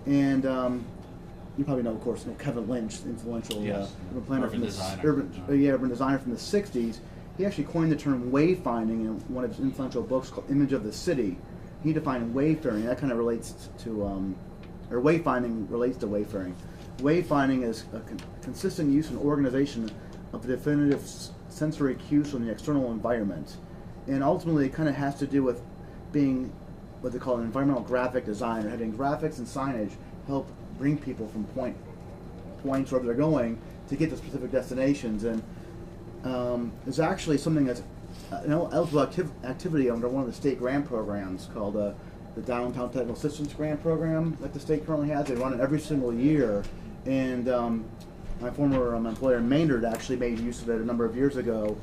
And you probably know, of course, Kevin Lynch, influential urban planner urban from designer. Urban designer from the 60s. He actually coined the term wayfinding in one of his influential books called Image of the City. He defined wayfaring. That kind of relates to, or wayfinding relates to wayfaring. Wayfinding is a consistent use and organization of the definitive sensory cues from the external environment. And ultimately, it kind of has to do with being what they call an environmental graphic design, or having graphics and signage help bring people from points wherever they're going to get to specific destinations. And there's actually something that's an eligible activity under one of the state grant programs called the Downtown Technical Assistance Grant Program that the state currently has. They run it every single year. And my former employer, Maynard, actually made use of it a number of years ago.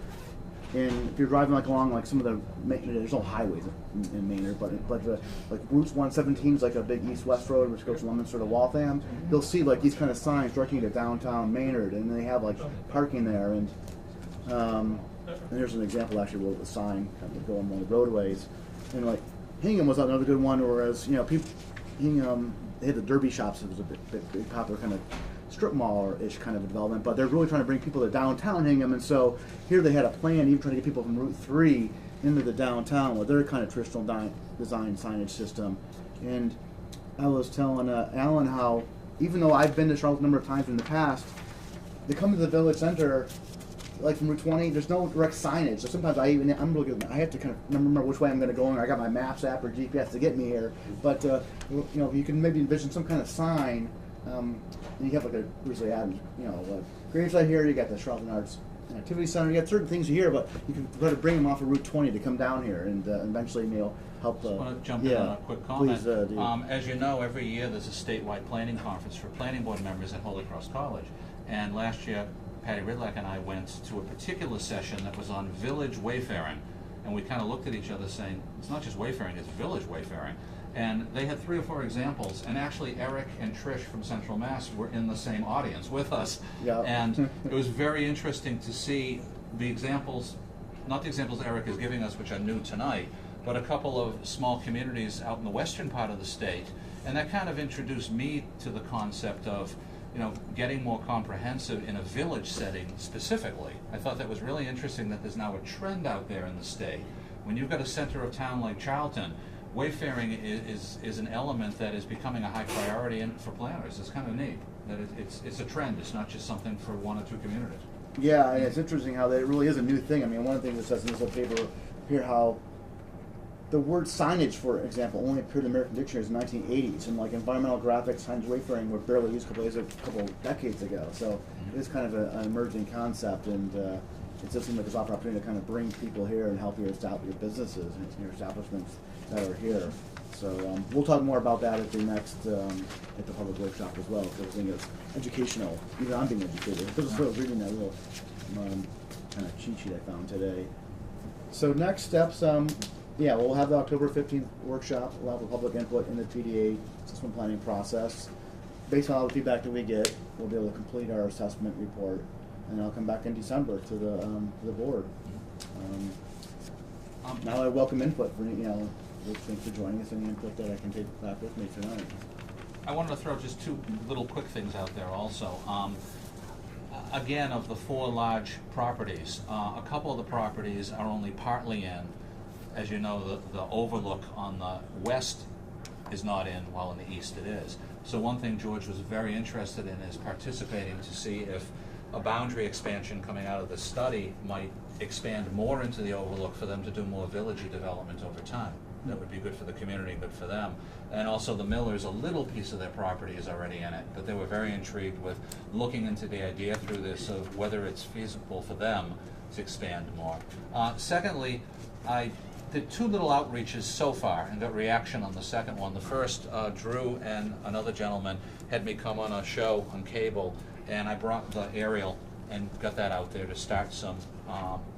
And if you're driving along some of the, there's no highways in Maynard, but like Route 117 is like a big east-west road which goes from Leominster to Waltham. You'll see these kind of signs directing you to downtown Maynard, and they have parking there. And here's an example actually with a sign kind of going along the roadways. And Hingham was another good one, whereas Hingham, they had the Derby shops. It was a big popular kind of strip mall-ish kind of a development, but they're really trying to bring people to downtown Hingham, and so here they had a plan, even trying to get people from Route 3 into the downtown with their kind of traditional design signage system. And I was telling Alan how, even though I've been to Charlotte a number of times in the past, they come to the village center, from Route 20, there's no direct signage, so sometimes I have to kind of remember which way I'm going to go, and I got my Maps app or GPS to get me here, but you can maybe envision some kind of sign. And you have usually add, Graveside here, you got the Charlton Arts and Activity Center, you got certain things here, but you can try to bring them off of Route 20 to come down here, and eventually help. I want to jump in on a quick comment. Please, do. As you know, every year there's a statewide planning conference for planning board members at Holy Cross College. And last year, Patty Ridlack and I went to a particular session that was on village wayfaring. And we kind of looked at each other saying, it's not just wayfaring, it's village wayfaring. And they had 3 or 4 examples, and actually Eric and Trish from Central Mass were in the same audience with us. Yeah. And it was very interesting to see the examples, not the examples Eric is giving us, which are new tonight, but a couple of small communities out in the western part of the state. And that kind of introduced me to the concept of, getting more comprehensive in a village setting specifically. I thought that was really interesting that there's now a trend out there in the state. When you've got a center of town like Charlton, wayfaring is an element that is becoming a high priority for planners. It's kind of neat that it's a trend. It's not just something for 1 or 2 communities. Yeah, and it's interesting how that really is a new thing. I mean, one of the things that says in this little paper here how the word signage, for example, only appeared in the American Dictionary in the 1980s, and environmental graphics, signage, wayfaring were barely used a couple decades ago. So it is kind of an emerging concept, and it does seem like there's an opportunity to kind of bring people here and help your businesses and your establishments that are here. So we'll talk more about that at the next at the public workshop as well, because I think it's educational. Even I'm being educated. I was sort of reading that little kind of cheat sheet I found today. So next steps, yeah, we'll have the October 15th workshop. We'll have the public input in the PDA system planning process. Based on all the feedback that we get, we'll be able to complete our assessment report, and I'll come back in December to the board. Now I welcome input for thanks for joining us. Any input that I can take back with me tonight. I wanted to throw just two little quick things out there also. Again, of the 4 large properties, a couple of the properties are only partly in. As you know, the overlook on the west is not in, while in the east it is. So one thing George was very interested in is participating to see if a boundary expansion coming out of the study might expand more into the overlook for them to do more villagey development over time. That would be good for the community, good for them. And also the Millers, a little piece of their property is already in it, but they were very intrigued with looking into the idea through this of whether it's feasible for them to expand more. Secondly, I did 2 little outreaches so far and got reaction on the second one. The first, Drew and another gentleman had me come on a show on cable, and I brought the aerial and got that out there to start some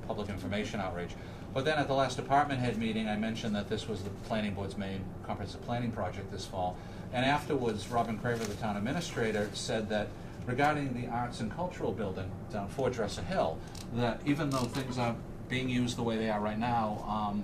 public information outreach. But then at the last department head meeting, I mentioned that this was the planning board's main comprehensive planning project this fall. And afterwards, Robin Craver, the town administrator, said that regarding the arts and cultural building down Fort Dresser Hill, that even though things are being used the way they are right now,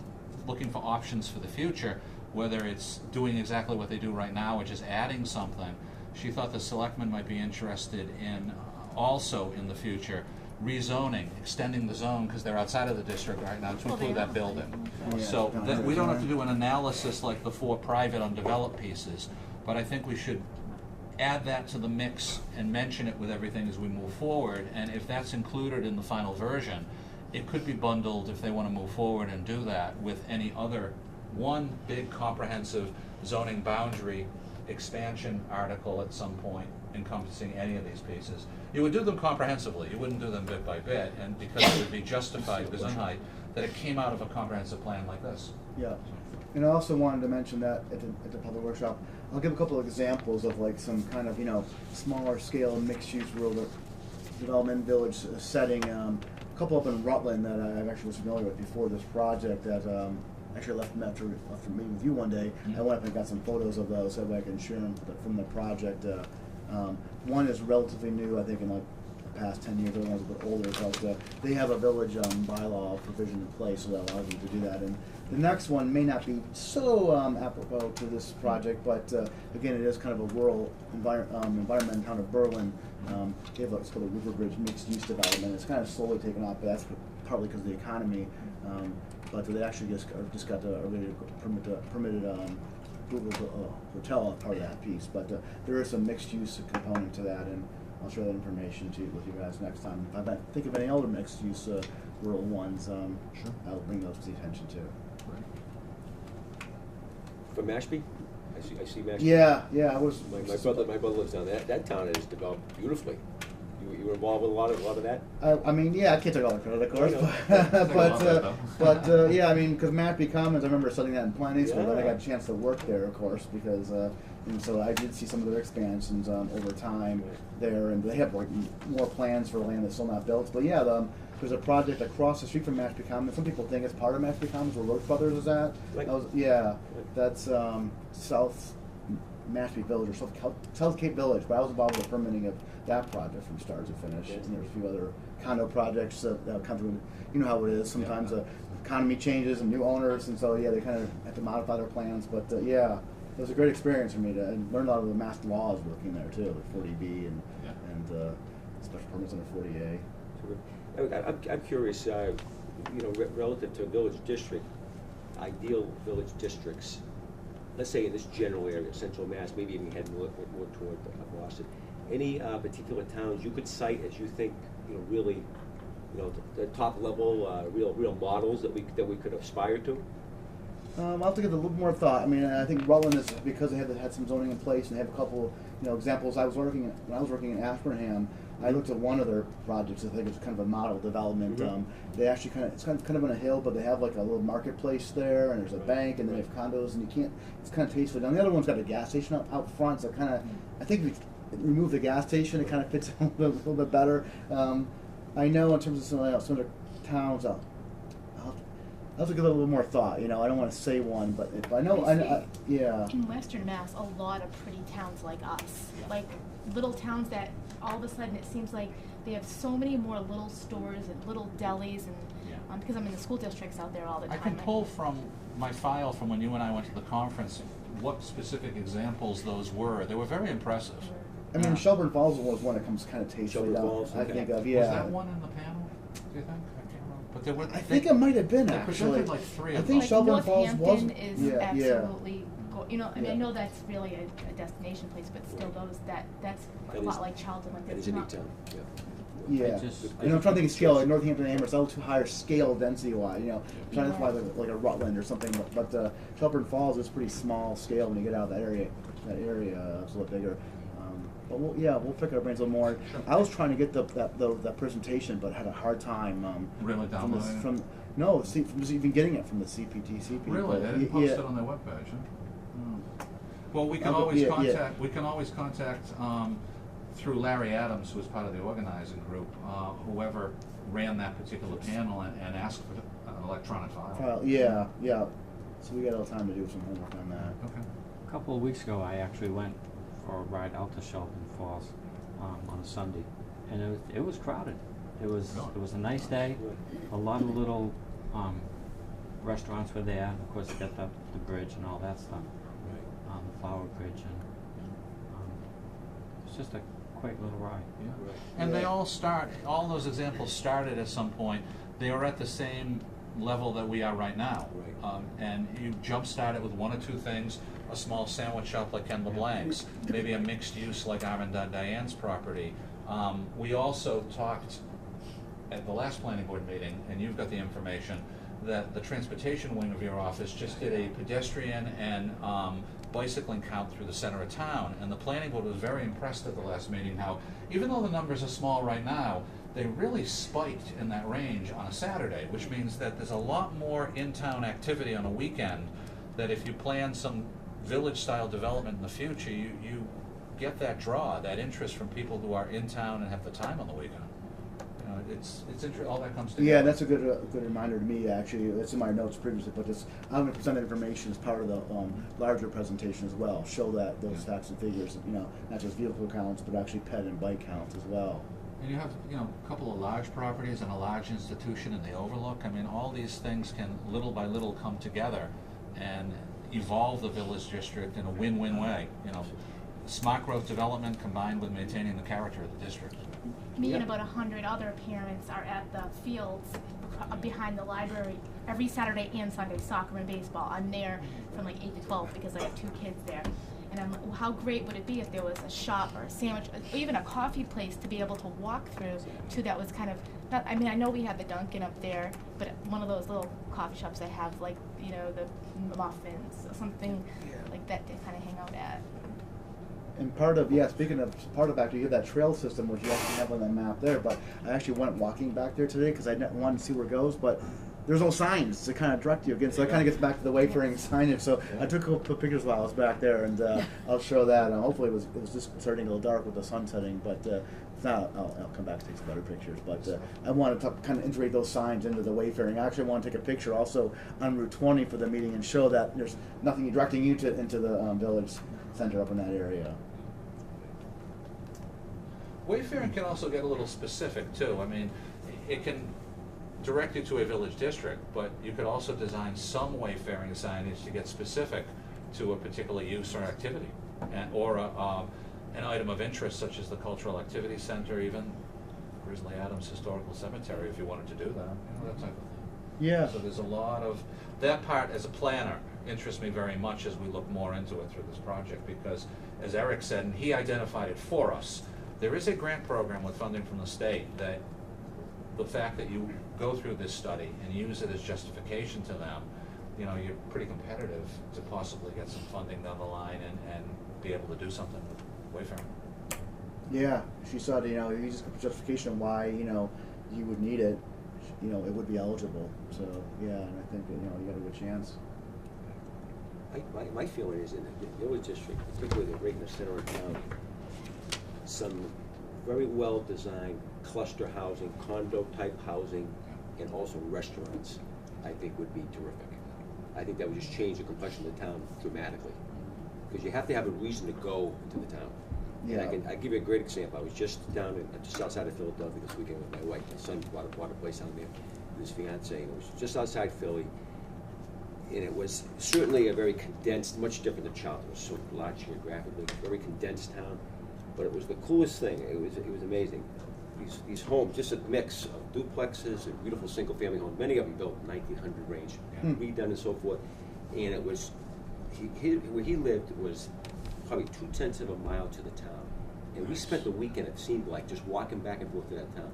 looking for options for the future, whether it's doing exactly what they do right now, which is adding something, she thought the selectmen might be interested in also in the future rezoning, extending the zone, because they're outside of the district right now, to include that building. Yeah. So that we don't have to do an analysis like the 4 private undeveloped pieces, but I think we should add that to the mix and mention it with everything as we move forward. And if that's included in the final version, it could be bundled, if they want to move forward and do that, with any other one big comprehensive zoning boundary expansion article at some point encompassing any of these pieces. You would do them comprehensively, you wouldn't do them bit by bit, and because it would be justified, Gesundheit, that it came out of a comprehensive plan like this. Yeah, and I also wanted to mention that at the public workshop, I'll give a couple of examples of like some kind of smaller scale mixed use rural development village setting. A couple up in Rutland that I actually was familiar with before this project that actually left after meeting with you one day. I went up and got some photos of those so that I can share them from the project. One is relatively new, I think in like the past 10 years, the other one's a bit older, but they have a village bylaw provision in place so that allows them to do that. And the next one may not be so apropos to this project, but again, it is kind of a rural environment in town of Berlin. They have what's called a River Bridge mixed-use development. It's kind of slowly taken off, but that's partly because of the economy. But they actually just got a permitted hotel part of that piece. But there is some mixed-use component to that, and I'll share that information with you guys next time. If I think of any other mixed-use rural ones, Sure. I'll bring those to the attention too. For Mashpee? I see Mashpee. Yeah, I was. My brother lives down there. That town is developed beautifully. You were involved with a lot of that? I mean, yeah, I can't take all the credit, of course, I but yeah, I mean, because Mashpee Commons, I remember studying that in planning school, and I Yeah. got a chance to work there, of course, because, and so I did see some of their expansions over time there, and they have like more plans for land that's still not built. But yeah, there's a project across the street from Mashpee Commons. Some people think it's part of Mashpee Commons, where Roach Brothers is at. Right. That's South Mashpee Village or South Cape Village, but I was involved with the permitting of that project from start to finish. Yeah. And there's a few other condo projects that come through. You know how it is. Sometimes the economy changes and new owners, and so yeah, they kind of have to modify their plans. But yeah, it was a great experience for me to learn a lot of the mass laws working there too, the 40B and special permits under 40A. I'm curious, relative to village district, ideal village districts, let's say in this general area, Central Mass, maybe even head more toward Boston. Any particular towns you could cite as you think, really, the top level, real models that we could aspire to? I'll have to give it a little more thought. I mean, I think Rutland is because they had some zoning in place and they have a couple, examples. When I was working in Ashburnham, I looked at one of their projects. I think it's kind of a model development. They actually it's kind of on a hill, but they have like a little marketplace there, and there's a bank, and then they have condos, and you can't. It's kind of tasteful. And the other one's got a gas station out front, so kind of. I think if you remove the gas station, it kind of fits a little bit better. I know in terms of some of the towns, I'll have to give it a little more thought. You know, I don't want to say one, but if I know, yeah. In Western Mass, a lot of pretty towns like us, like little towns that all of a sudden it seems like they have so many more little stores and little delis, and because I'm in the school districts out there all the I time. can pull from my file from when you and I went to the conference what specific examples those were. They were very impressive. I mean, Shelburne Falls was one that comes kind of tastefully Shelburne down. Falls, I okay. think of Was that one in the panel, do you think? I can't remember. But there were, I think it might have been they actually. presented like three I of think them. Shelburne Falls was. Northampton is Yeah, absolutely, you know, I mean, I Yeah. know that's really a destination place, but still that's That a is- lot like Charlton, like That that's is a neat not. town, yeah. Yeah, just- you know, I'm trying to think of scale. Like Northampton and Amherst, a little too higher scale density wise. You know, I'm trying to fly like a Rutland or something. But Shelburne Falls is pretty small scale when you get out of that area. That area is a little bigger. But we'll pick our brains a little more. Sure. I was trying to get that presentation, but had a hard time. Really from this, downloading it? from no, from just even getting it from the CPTC people. Really? They didn't post it on their webpage, huh? Oh. Well, we can always contact, we can always contact, through Larry Adams, who was part of the organizing group, whoever ran that particular panel and ask for an electronic file. Yeah. So we got a little time to do some homework on that. Okay. A couple of weeks ago, I actually went for a ride out to Shelburne Falls on a Sunday, and it was crowded. It was a nice day. A lot of little restaurants were there. Of course, you got the bridge and all that stuff, the Flower Bridge, and it's just a quaint little ride. Yeah. And they all those examples started at some point. They were at the same level that we are right now. Right. And you jumpstart it with one or two things, a small sandwich shop like Ken LeBlanc's, maybe a mixed use like Diane's property. We also talked at the last planning board meeting, and you've got the information, that the transportation wing of your office just did a pedestrian and bicycling count through the center of town, and the planning board was very impressed at the last meeting how, even though the numbers are small right now, they really spiked in that range on a Saturday, which means that there's a lot more in-town activity on a weekend, that if you plan some village-style development in the future, you get that draw, that interest from people who are in town and have the time on the weekend. You know, it's all that comes together. Yeah, that's a good reminder to me, actually. That's in my notes previously, but I'm going to present that information as part of the larger presentation as well. Show those facts and figures, you know, not just vehicle counts, but actually pet and bike counts as well. And you have, a couple of large properties and a large institution in the Overlook. I mean, all these things can little by little come together and evolve the village district in a win-win way. Smart growth development combined with maintaining the character of the district. Me and about 100 other parents are at the fields behind the library every Saturday and Sunday, soccer and baseball. I'm there from like 8 to 12 because I have 2 kids there. And I'm like, well, how great would it be if there was a shop or a sandwich, or even a coffee place to be able to walk through to that was kind of, not, I mean, I know we have the Dunkin' up there, but one of those little coffee shops that have like, the muffins or something like that to kind of hang out at. And speaking of back to you have that trail system, which you actually have on that map there, but I actually went walking back there today because I wanted to see where it goes, but there's no signs to kind of direct you again, so that kind of gets back to the wayfaring signage. So I took a couple pictures while I was back there, and I'll show that. Hopefully it was just starting a little dark with the sun setting, but if not, I'll come back and take some better pictures. But I wanted to kind of integrate those signs into the wayfaring. I actually want to take a picture also on Route 20 for the meeting and show that there's nothing directing you into the village center up in that area. Wayfaring can also get a little specific too. I mean, it can direct you to a village district, but you could also design some wayfaring signage to get specific to a particular use or activity, or an item of interest such as the Cultural Activity Center, even Grizzly Adams Historical Cemetery, if you wanted to do that, that type of thing. Yeah. So there's a lot of that part as a planner interests me very much as we look more into it through this project, because as Eric said, and he identified it for us, there is a grant program with funding from the state that the fact that you go through this study and use it as justification to them, you're pretty competitive to possibly get some funding down the line and be able to do something with Wayfaring. Yeah, she said, you know, if you just put justification why, you know, you would need it, you know, it would be eligible. So, yeah, and I think, you know, you got a good chance. My feeling is in the village district, particularly right in the center of town, some very well-designed cluster housing, condo-type housing, and also restaurants, I think would be terrific. I think that would just change the complexion of the town dramatically. Because you have to have a reason to go to the town. Yeah. And I give you a great example. I was just down just outside of Philadelphia this weekend with my wife. My son bought a place down there with his fiance, and it was just outside Philly. And it was certainly a very condensed, much different than Charlton. It was so large geographically, very condensed town. But it was the coolest thing. It was amazing. These homes, just a mix of duplexes and beautiful single-family homes. Many of them built 1900 range, redone and so forth. And it was, where he lived was probably 2/10 of a mile to the town. And we spent the weekend, it seemed like, just walking back and forth to that town.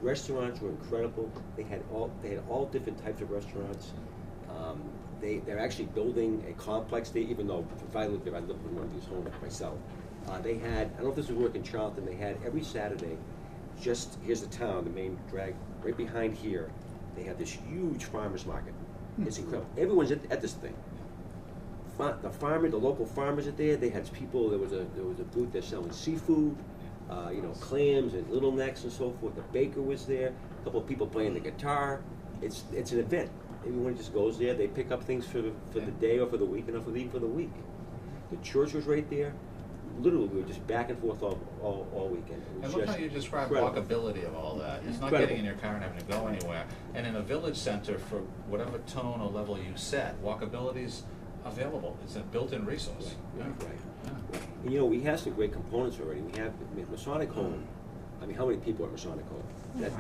Restaurants were incredible. They had all different types of restaurants. They're actually building a complex there, even though if I lived there, I lived in one of these homes myself. They had, I don't know if this would work in Charlton, they had every Saturday, here's the town, the main drag, right behind here, they have this huge farmer's market. It's incredible. Everyone's at this thing. The local farmers are there. They had people, there was a booth there selling seafood, you know, clams and little necks and so forth. The baker was there, a couple of people playing the guitar. It's an event. Everyone just goes there, they pick up things for the day or for the week, and for the week. The church was right there. Literally, we were just back and forth all weekend. And look how you describe incredible. Walkability of all that. It's not Incredible. getting in your car and having to go anywhere. And in a village center, for whatever tone or level you set, walkability's available. It's a built-in resource. Right. Yeah. And you know, we have some great components already. We have Masonic Home. I mean, how many people are at Masonic Home?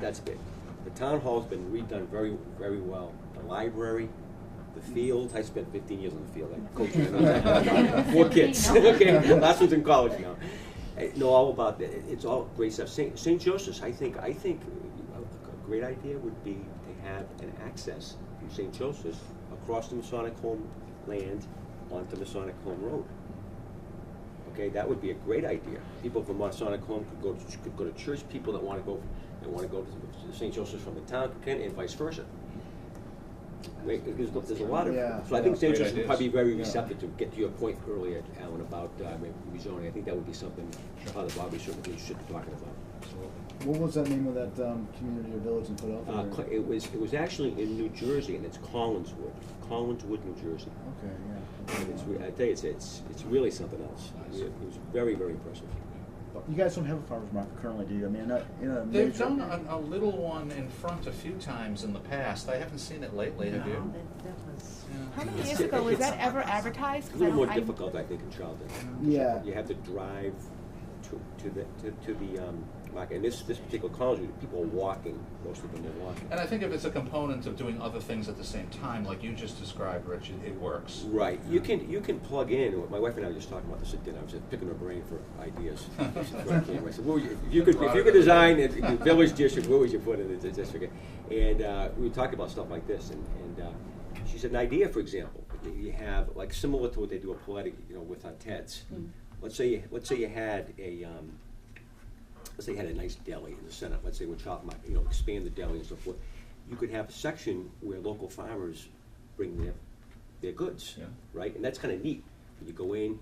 That's big. The town hall's been redone very, very well. The library, the field. I spent 15 years on the field. I coached 4 kids. Okay, last one's in college now. I know all about that. It's all great stuff. St. Joseph's. I think a great idea would be to have an access from St. Joseph's across the Masonic Home land onto Masonic Home Road. Okay, that would be a great idea. People from Masonic Home could go to church. People that want to go to St. Joseph's from the town can, and vice versa. Right? There's a lot of. Yeah. So I think St. Great Joseph's would ideas. probably be very receptive to get to your point earlier, Alan, about rezoning. I think that would be something Father Bobby certainly should be talking about. What was that name of that community or village in Philadelphia? It was actually in New Jersey, and it's Collinswood, New Jersey. Okay, yeah. And I tell you, it's really something else. Nice. It was very, very impressive. You guys don't have a farmer's market currently, do you? I mean, not in a They've major... done a little one in front a few times in the past. I haven't seen it lately, have you? That was. How many It's- years ago was it's- that ever advertised? It's 'Cause a I little more don't- I- difficult, I think, in Charlton. Yeah. You have to drive to the market. And this particular college, people are walking. Most of them are walking. And I think if it's a component of doing other things at the same time, like you just described, Rich, it works. Right. You can plug in. My wife and I were just talking about this at dinner. I was just picking her brain for ideas. I said, if you could design a village district, where would you put it in the district? And we were talking about stuff like this. And she said, an idea, for example, you have like similar to what they do at Poetic, you know, with TEDS. Let's say you had a let's say you had a nice deli in the center. Let's say when Charlton might, you know, expand the deli and so forth. You could have a section where local farmers bring their goods, right? And that's kind of neat. You go in,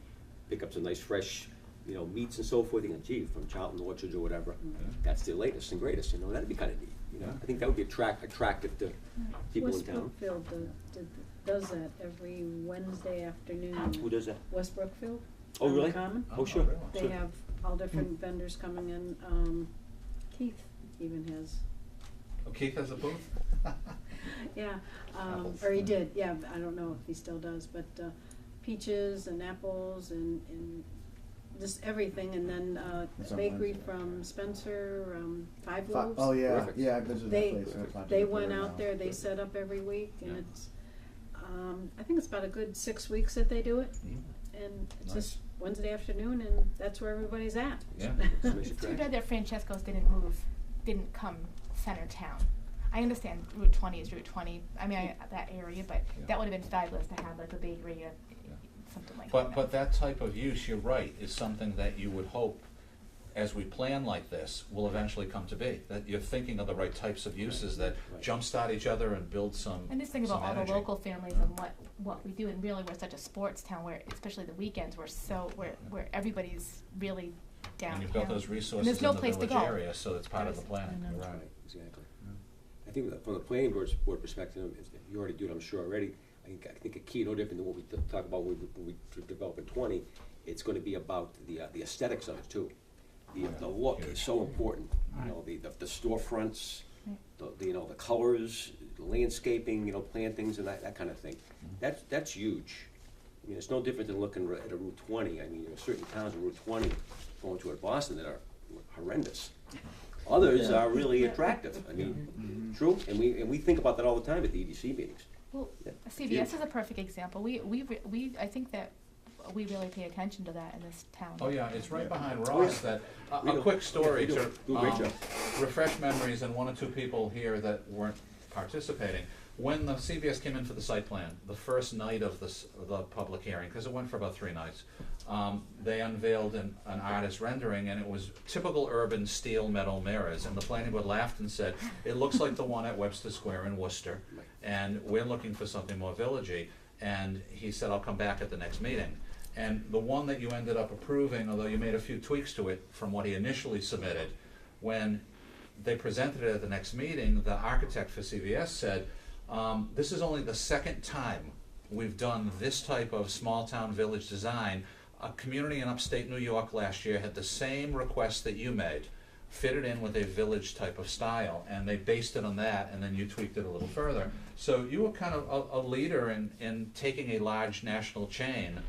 pick up some nice fresh, you know, meats and so forth. You go, gee, from Charlton Orchards or whatever. That's the latest and greatest. You know, that'd be kind of neat. You know, I think that would be attractive to people West in town. Brookfield does that every Wednesday afternoon. Who does that? West Brookfield. Oh, on the really? Common. Oh, sure. really? They Sure. have all different vendors coming in. Keith even has, Oh, Keith has a booth? yeah, or he did, yeah, I don't know if he still does, but peaches and apples and just everything, and then That's on bakery Wednesday. from Spencer, Five Loaves. Oh, yeah. Perfect. Yeah, I visited They, that place. That's not they too went far out now. there, they set up every week, and Yeah. it's, I think it's about a good 6 weeks that they do it, and it's Nice. just Wednesday afternoon, and that's where everybody's at. Yeah. Makes it It's too attractive. bad that Francesco's didn't come center town. I understand Route 20 is Route 20. I mean, that area, but Yeah. that would have been fabulous to have like a bakery or something like But that. but that type of use, you're right, is something that you would hope as we plan like this, will eventually come to be. That you're thinking of the right types of uses that Right. jumpstart each other and build some And just think about some all the energy. local families and what we do, and really we're such a sports town where, especially the weekends, where everybody's really downtown. And you've got those And resources there's no in the place to village go. area, so it's part of the planning. I know. You're right. Right, exactly. I think that from the planning board perspective, you already do it, I'm sure already, I think a key, no different than what we talk about when we develop in 20, it's gonna be about the aesthetics of it too. The look is so important, you know, the storefronts, Right. the colors, the landscaping, plantings and that kind of thing. That's huge. I mean, it's no different than looking at a Route 20. I mean, there are certain towns on Route 20 going toward Boston that are horrendous. Others Yeah. are really attractive. I mean, true, and we think about that all the time at the EDC meetings. Well, Yeah. CVS is a perfect example. I think that we really pay attention to that in this town. Oh, yeah, it's right behind Oh, yeah. Ross that, We a do. quick story Yeah, we to do a great job. refresh memories and one or two people here that weren't participating. When the CVS came in for the site plan, the first night of the public hearing, because it went for about 3 nights, they unveiled an artist rendering, and it was typical urban steel metal mirrors, and the planning board laughed and said, it looks like the one at Webster Square in Worcester, and we're looking for something more villagey. And he said, I'll come back at the next meeting. And the one that you ended up approving, although you made a few tweaks to it from what he initially submitted, when they presented it at the next meeting, the architect for CVS said, this is only the second time we've done this type of small-town village design. A community in upstate New York last year had the same request that you made, fitted in with a village type of style, and they based it on that, and then you tweaked it a little further. So you were kind of a leader in taking a large national chain,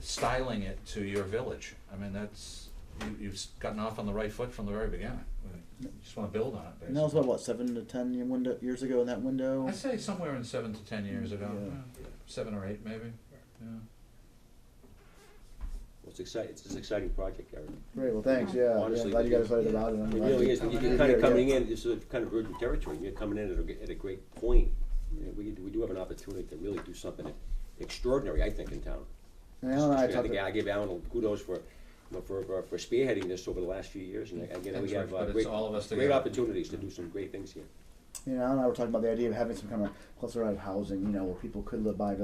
styling it to your village. I mean, you've gotten off on the right foot from the very beginning. You just want to build on it, basically. And that was about, what, 7 to 10 years ago in that window? I'd say somewhere in 7 to 10 years ago, Yeah. yeah. 7 or 8 maybe, yeah. Well, it's an exciting project, Gary. Great, well, thanks, yeah, I'm Honestly, glad you got excited about it. I'm It glad really you- is. You're Yeah, kind of yeah. coming in, this is kind of virgin territory. You're coming in at a great point. You know, we do have an opportunity to really do something extraordinary, I think, in town. And Alan and I talked, I give Alan kudos for spearheading this over the last few years, and again, Thanks, we have Rick, but it's great, all of us great together. opportunities to do some great things here. Alan and I were talking about the idea of having some kind of cluster-red housing, where people could live by,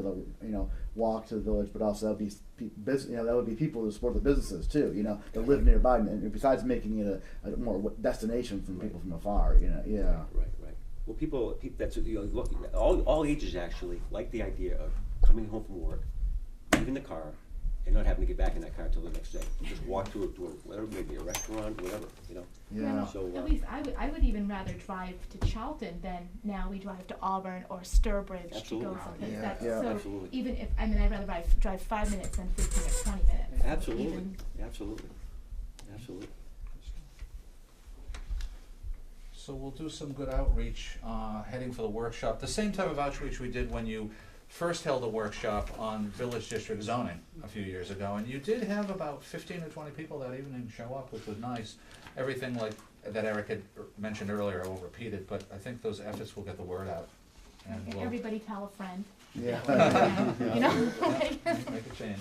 walk to the village, but also that would be people who support the businesses too, that live nearby, and besides making it a more destination from people from afar, yeah. Right. Well, people that's, look, all ages actually like the idea of coming home from work, leaving the car, and not having to get back in that car till the next day. Just walk to whatever, maybe a restaurant, whatever, Yeah. So, At least I would even rather drive to Charlton than now we drive to Auburn or Sturbridge Absolutely. to go someplace. Yeah, That's yeah. so Absolutely. even if I'd rather drive 5 minutes than 15 or 20 minutes. absolutely, Even, absolutely. So we'll do some good outreach, heading for the workshop, the same type of outreach we did when you first held a workshop on village district zoning a few years ago, and you did have about 15 or 20 people that evening show up, which was nice. Everything like that Eric had mentioned earlier, I won't repeat it, but I think those efforts will get the word out. And we'll everybody tell a friend. Yeah. You know? yeah, make a change.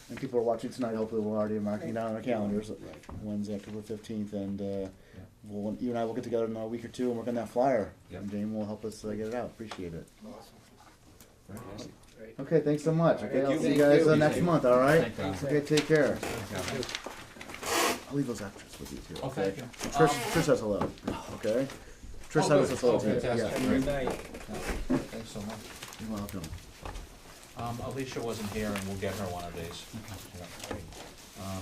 And people are watching tonight, hopefully we're already marking down our calendars, Right. Wednesday, October 15th, and you and I will get together in a week or two and work on that flyer. Yep. And Jane will help us get it out, appreciate it. Fantastic. Okay, thanks so much, okay, I'll you. see you Thank guys you. next month, all right? Thank you. Okay, take care. I'll leave those extras with you too, Oh, okay? thank you. Trish says hello, okay? Trish Oh, says good. hello Oh, too, fantastic. yeah. Great. Thanks so much. You're welcome. Alicia wasn't here, and we'll get her one of these. Yeah.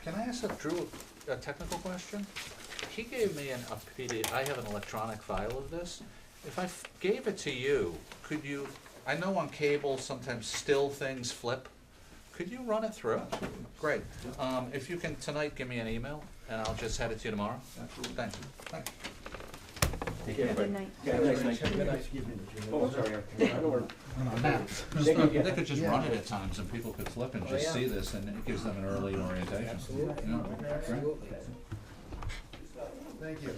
Can I ask Drew a technical question? He gave me a PDF, I have an electronic file of this. If I gave it to you, could you, I know on cable sometimes still things flip. Could you run it through? Great. If you can tonight, give me an email, and I'll just head it to you tomorrow. Absolutely. Thanks. Thanks. Good night. Oh, sorry. They could just run it at times and people could flip and just see this and it gives them an early orientation. Absolutely. Yeah, great. Absolutely. Thank you.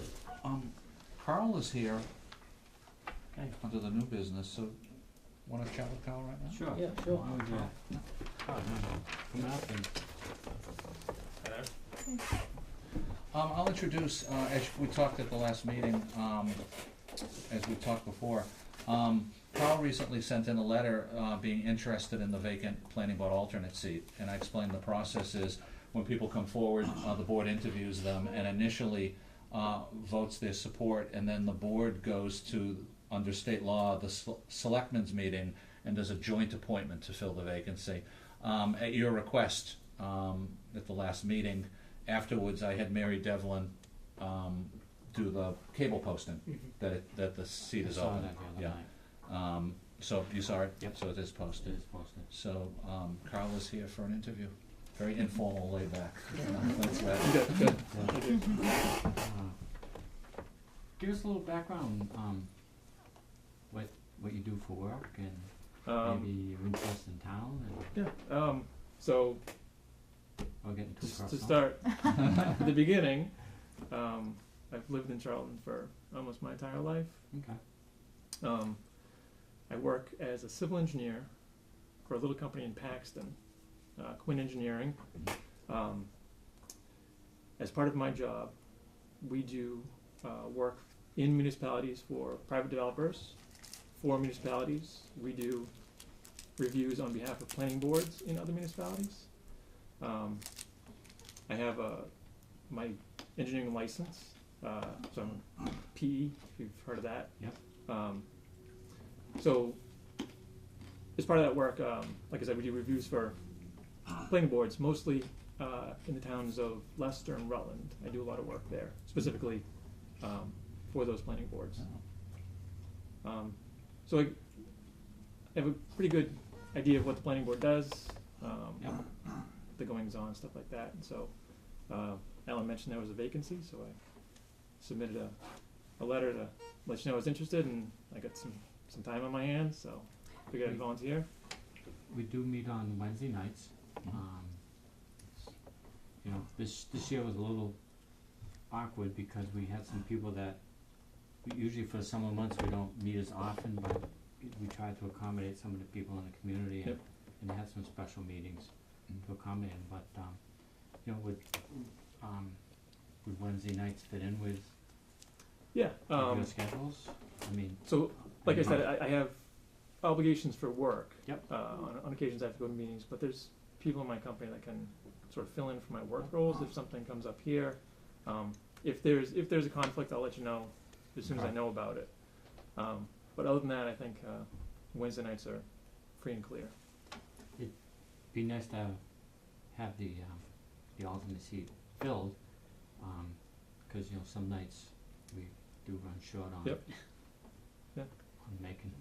Carl is here under the new business, so wanna chat with Carl right now? Sure. Yeah, sure. Why don't we do that? Carl, come on up and, I'll introduce, as we talked at the last meeting, as we talked before, Carl recently sent in a letter, being interested in the vacant planning board alternate seat, and I explained the process is, when people come forward, the board interviews them and initially, votes their support, and then the board goes to, under state law, the selectmen's meeting, and does a joint appointment to fill the vacancy. At your request, at the last meeting, afterwards, I had Mary Devlin, do the cable posting, that the seat I is saw open. that the Yeah. other night. So you saw it? Yep. So it is It posted. is posted. So, Carl is here for an interview. Very informal, laid back. That's right. Give us a little background, what you do for work and maybe your interest in town and, Yeah. So or getting too just personal. to start at the beginning, I've lived in Charlton for almost my entire life. Okay. I work as a civil engineer for a little company in Paxton, Quinn Engineering. As part of my job, we do work in municipalities for private developers. For municipalities, we do reviews on behalf of planning boards in other municipalities. I have my engineering license, so I'm PE, if you've heard of that. Yep. So, as part of that work, like I said, we do reviews for planning boards, mostly in the towns of Leicester and Rutland. I do a lot of work there, specifically for those planning boards. So I have a pretty good idea of what the planning board does, Yep. the goings-on, stuff like that. And so Alan mentioned there was a vacancy, so I submitted a letter to let you know I was interested, and I got some time on my hands, so figured I'd volunteer. We do meet on Wednesday nights. You know, this year was a little awkward because we had some people that, usually for the summer months, we don't meet as often, but we try to accommodate some of the people in the community Yep. and have some special meetings to accommodate them, but, you know, would Wednesday nights fit in with Yeah. your schedules? I mean, So, like I said, I have obligations for work. Yep. On occasions I have to go to meetings, but there's people in my company that can sort of fill in for my work roles if something comes up here. If there's a conflict, I'll let you know as soon as I Okay. know about it. But other than that, I think Wednesday nights are free and clear. be nice to have the alternate seat filled, 'cause, you know, some nights we do run short on Yep. Yeah. on making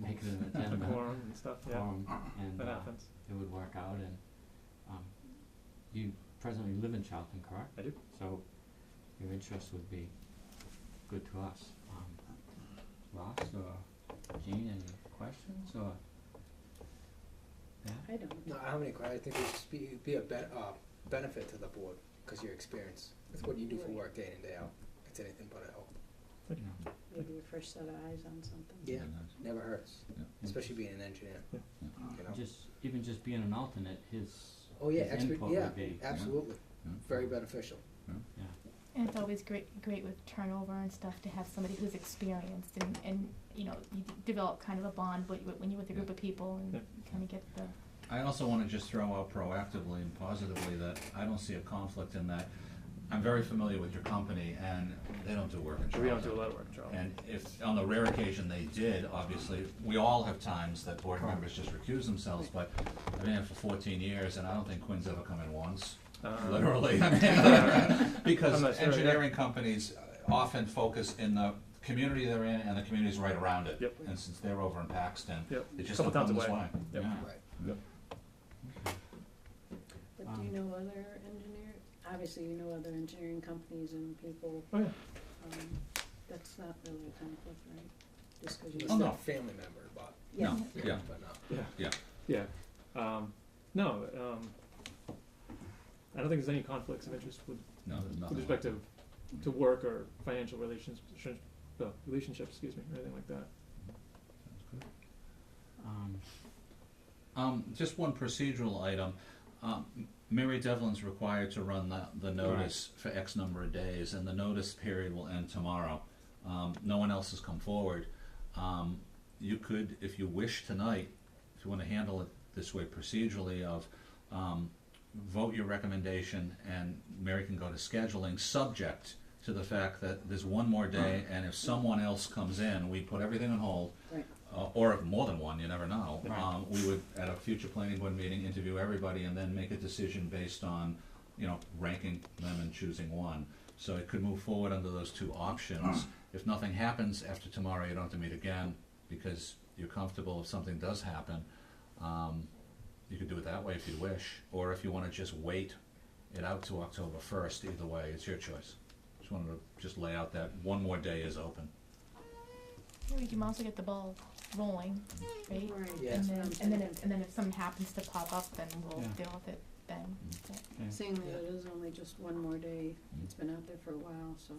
an The agenda. quorum and stuff, yeah, quorum, and that happens. it would work out, and you presently live in Charlton, correct? I do. So your interest would be good to us. Ross or Jean, any questions or? Yeah? I don't. No, I don't have any questions. I think it would just be a benefit to the board, because your experience with what you do for work day in and day out, it's anything but a help. You know, Maybe a fresh set of eyes on something. Yeah, never hurts, especially being an engineer, Yeah. you know? even just being an alternate, his Oh, yeah, his input yeah, would be, absolutely, very beneficial. yeah. And it's always great with turnover and stuff to have somebody who's experienced and you know, you develop kind of a bond when you're with a group of people and Yeah. kind of get the. I also wanna just throw out proactively and positively that I don't see a conflict in that. I'm very familiar with your company, and they don't do work in Charlotte. We don't do a lot of work in Charlotte. And if, on the rare occasion they did, obviously, we all have times that board members just recuse themselves, but I've been here for 14 years, and I don't think Quinn's ever come in once, literally. I mean, because I'm not sure, yeah. engineering companies often focus in the community they're in and the communities right around it. Yep. And since they're over in Paxton, Yep. they just Couple don't come towns this away. way. Yep. Yeah. Right. But do you know other obviously you know other engineering companies and people, Oh, yeah. that's not really a conflict, right? Just 'cause you. It's Oh, no. not a family member, but, Yeah. No, yeah. but no. Yeah. Yeah. Yeah. No, I don't think there's any conflicts of interest with No, there's nothing. respect to work or financial relationships, excuse me, or anything like that. Sounds good. Just one procedural item. Mary Devlin's required to run the notice for X number of days, and the notice period will end tomorrow. No one else has come forward. You could, if you wish tonight, if you want to handle it this way procedurally, vote your recommendation, and Mary can go to scheduling, subject to the fact that there's one more day, and if someone else comes in, we put everything on hold. Right. Or if more than one, you never know. Right. We would, at a future planning board meeting, interview everybody and then make a decision based on, ranking them and choosing one. So it could move forward under those two options. If nothing happens after tomorrow, you don't have to meet again because you're comfortable. If something does happen, you could do it that way if you wish. Or if you want to just wait it out to October 1st, either way, it's your choice. Just wanted to just lay out that one more day is open. We can also get the ball rolling, right? Right. Yeah. And That's then, what I'm and then if something happens to pop up, then we'll Yeah. deal with it then. But, Okay. Seeing that it is only just one more day, it's been out there for a while, so.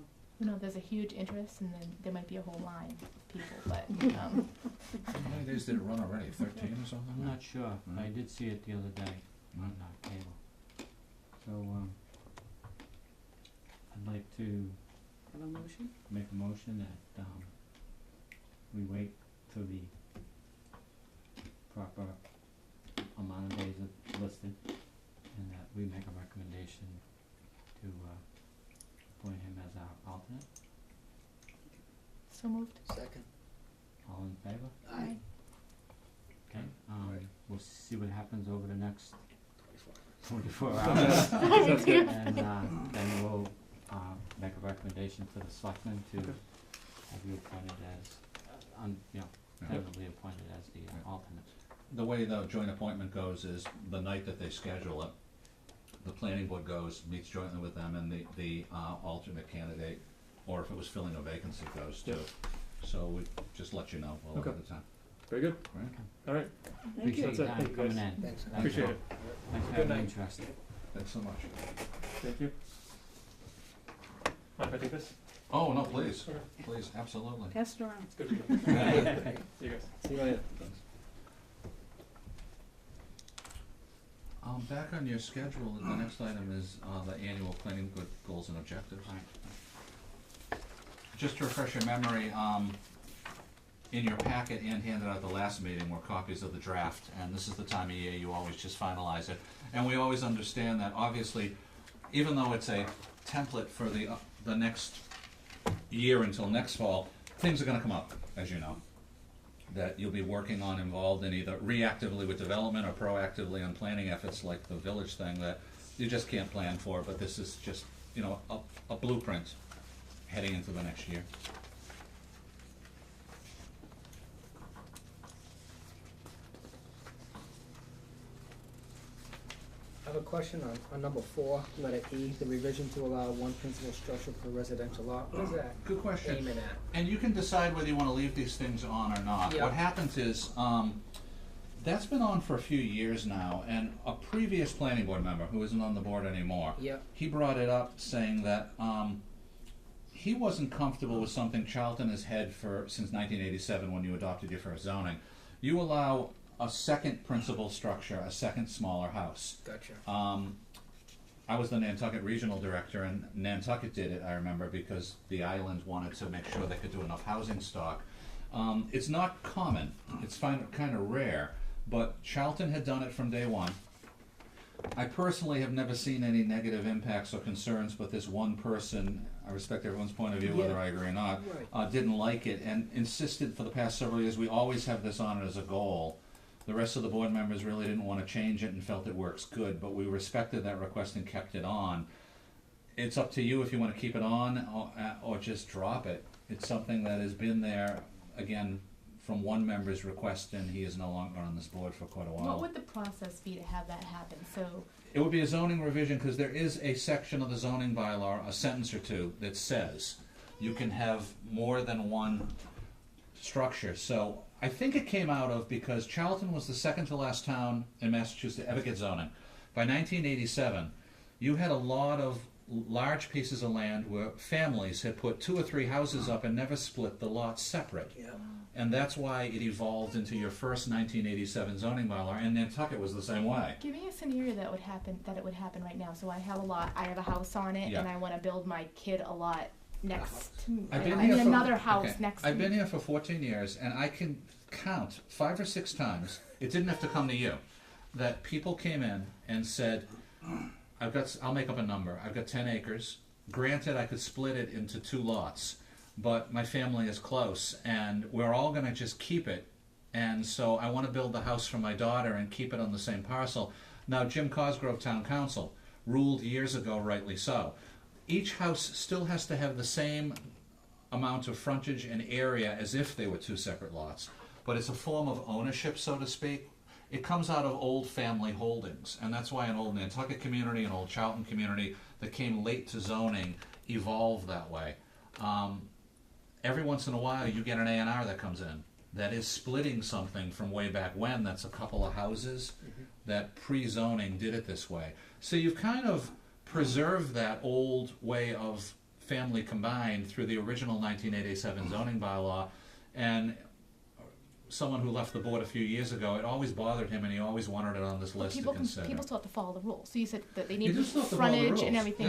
there's a huge interest, and then there might be a whole line of people, but, How many days did it run already? 13 or something? I'm not sure, Mm. I did see it the other day on cable. So, I'd like to Have a motion? make a motion that, we wait till the proper amount of days listed, and that we make a recommendation to, appoint him as our alternate. so moved. Second. All in favor? Aye. Okay, Right. we'll see what happens over the next 24. 24 hours. Sounds good. And, then we'll, make a recommendation to the selectmen to Okay. have you appointed as, Yeah. tentatively appointed as the alternate. The way the joint appointment goes is the night that they schedule it, the planning board goes, meets jointly with them, and the alternate candidate, or if it was filling a vacancy, goes too. Yep. So we just let you know well Okay. ahead of time. Very good. Right? All right. Thank you. Appreciate That's your it. time Thank you, coming guys. in. Thanks. Thanks Appreciate for- it. Thanks for Good having night. interest. Thanks so much. Thank you. Mind if I take this? Oh, no, please, Okay. please, absolutely. Pass it around. It's good to be here. See you guys. See you later. Back on your schedule, the next item is the annual planning board goals and objectives. Right. Just to refresh your memory, in your packet and handed out the last meeting were copies of the draft, and this is the time of year you always just finalize it. And we always understand that, obviously, even though it's a template for the next year until next fall, things are gonna come up, as you know, that you'll be working on, involved in either reactively with development or proactively on planning efforts like the village thing that you just can't plan for, but this is just, a blueprint heading into the next year. I have a question on number 4, letter E, the revision to allow one principal structure per residential lot. What is that Good question. aiming at? And you can decide whether you wanna leave these things on or not. Yeah. What happens is, that's been on for a few years now, and a previous planning board member, who isn't on the board anymore, Yeah. he brought it up saying that, he wasn't comfortable with something Charlton has had since 1987 when you adopted your first zoning. You allow a second principal structure, a second smaller house. Gotcha. I was the Nantucket Regional Director, and Nantucket did it, I remember, because the island wanted to make sure they could do enough housing stock. It's not common, it's kind of rare, but Charlton had done it from day one. I personally have never seen any negative impacts or concerns, but this one person, I respect everyone's point of view, whether Yeah. I agree or not, Right. didn't like it and insisted for the past several years, we always have this on it as a goal. The rest of the board members really didn't want to change it and felt it works good, but we respected that request and kept it on. It's up to you if you want to keep it on or just drop it. It's something that has been there, again, from one member's request, and he is no longer on this board for quite a while. What would the process be to have that happen? So, It would be a zoning revision, because there is a section of the zoning bylaw, a sentence or two, that says you can have more than one structure. So I think it came out of, because Charlton was the second to last town in Massachusetts to ever get zoning. By 1987, you had a lot of large pieces of land where families had put 2 or 3 houses up and never split the lots separate. Yeah. And that's why it evolved into your first 1987 zoning bylaw, and Nantucket was the same way. Give me a scenario that it would happen right now. So I have a lot, I have a house on it, Yeah. and I want to build my kid a lot next to me. I've been I here mean, for, another house okay, next to I've me. been here for 14 years, and I can count 5 or 6 times, it didn't have to come to you, that people came in and said, I'll make up a number, I've got 10 acres, granted I could split it into 2 lots, but my family is close, and we're all gonna just keep it, and so I wanna build the house for my daughter and keep it on the same parcel. Now, Jim Cosgrove Town Council ruled years ago, rightly so, each house still has to have the same amount of frontage and area as if they were 2 separate lots, but it's a form of ownership, so to speak. It comes out of old family holdings, and that's why an old Nantucket community, an old Charlton community that came late to zoning evolved that way. Every once in a while you get an A&R that comes in that is splitting something from way back when, that's a couple of houses that pre-zoning did it this way. So you've kind of preserved that old way of family combined through the original 1987 zoning bylaw, and someone who left the board a few years ago, it always bothered him and he always wanted it on this list to consider. People still have to follow the rules. So you said that they You need just still have to follow the frontage and rules. everything.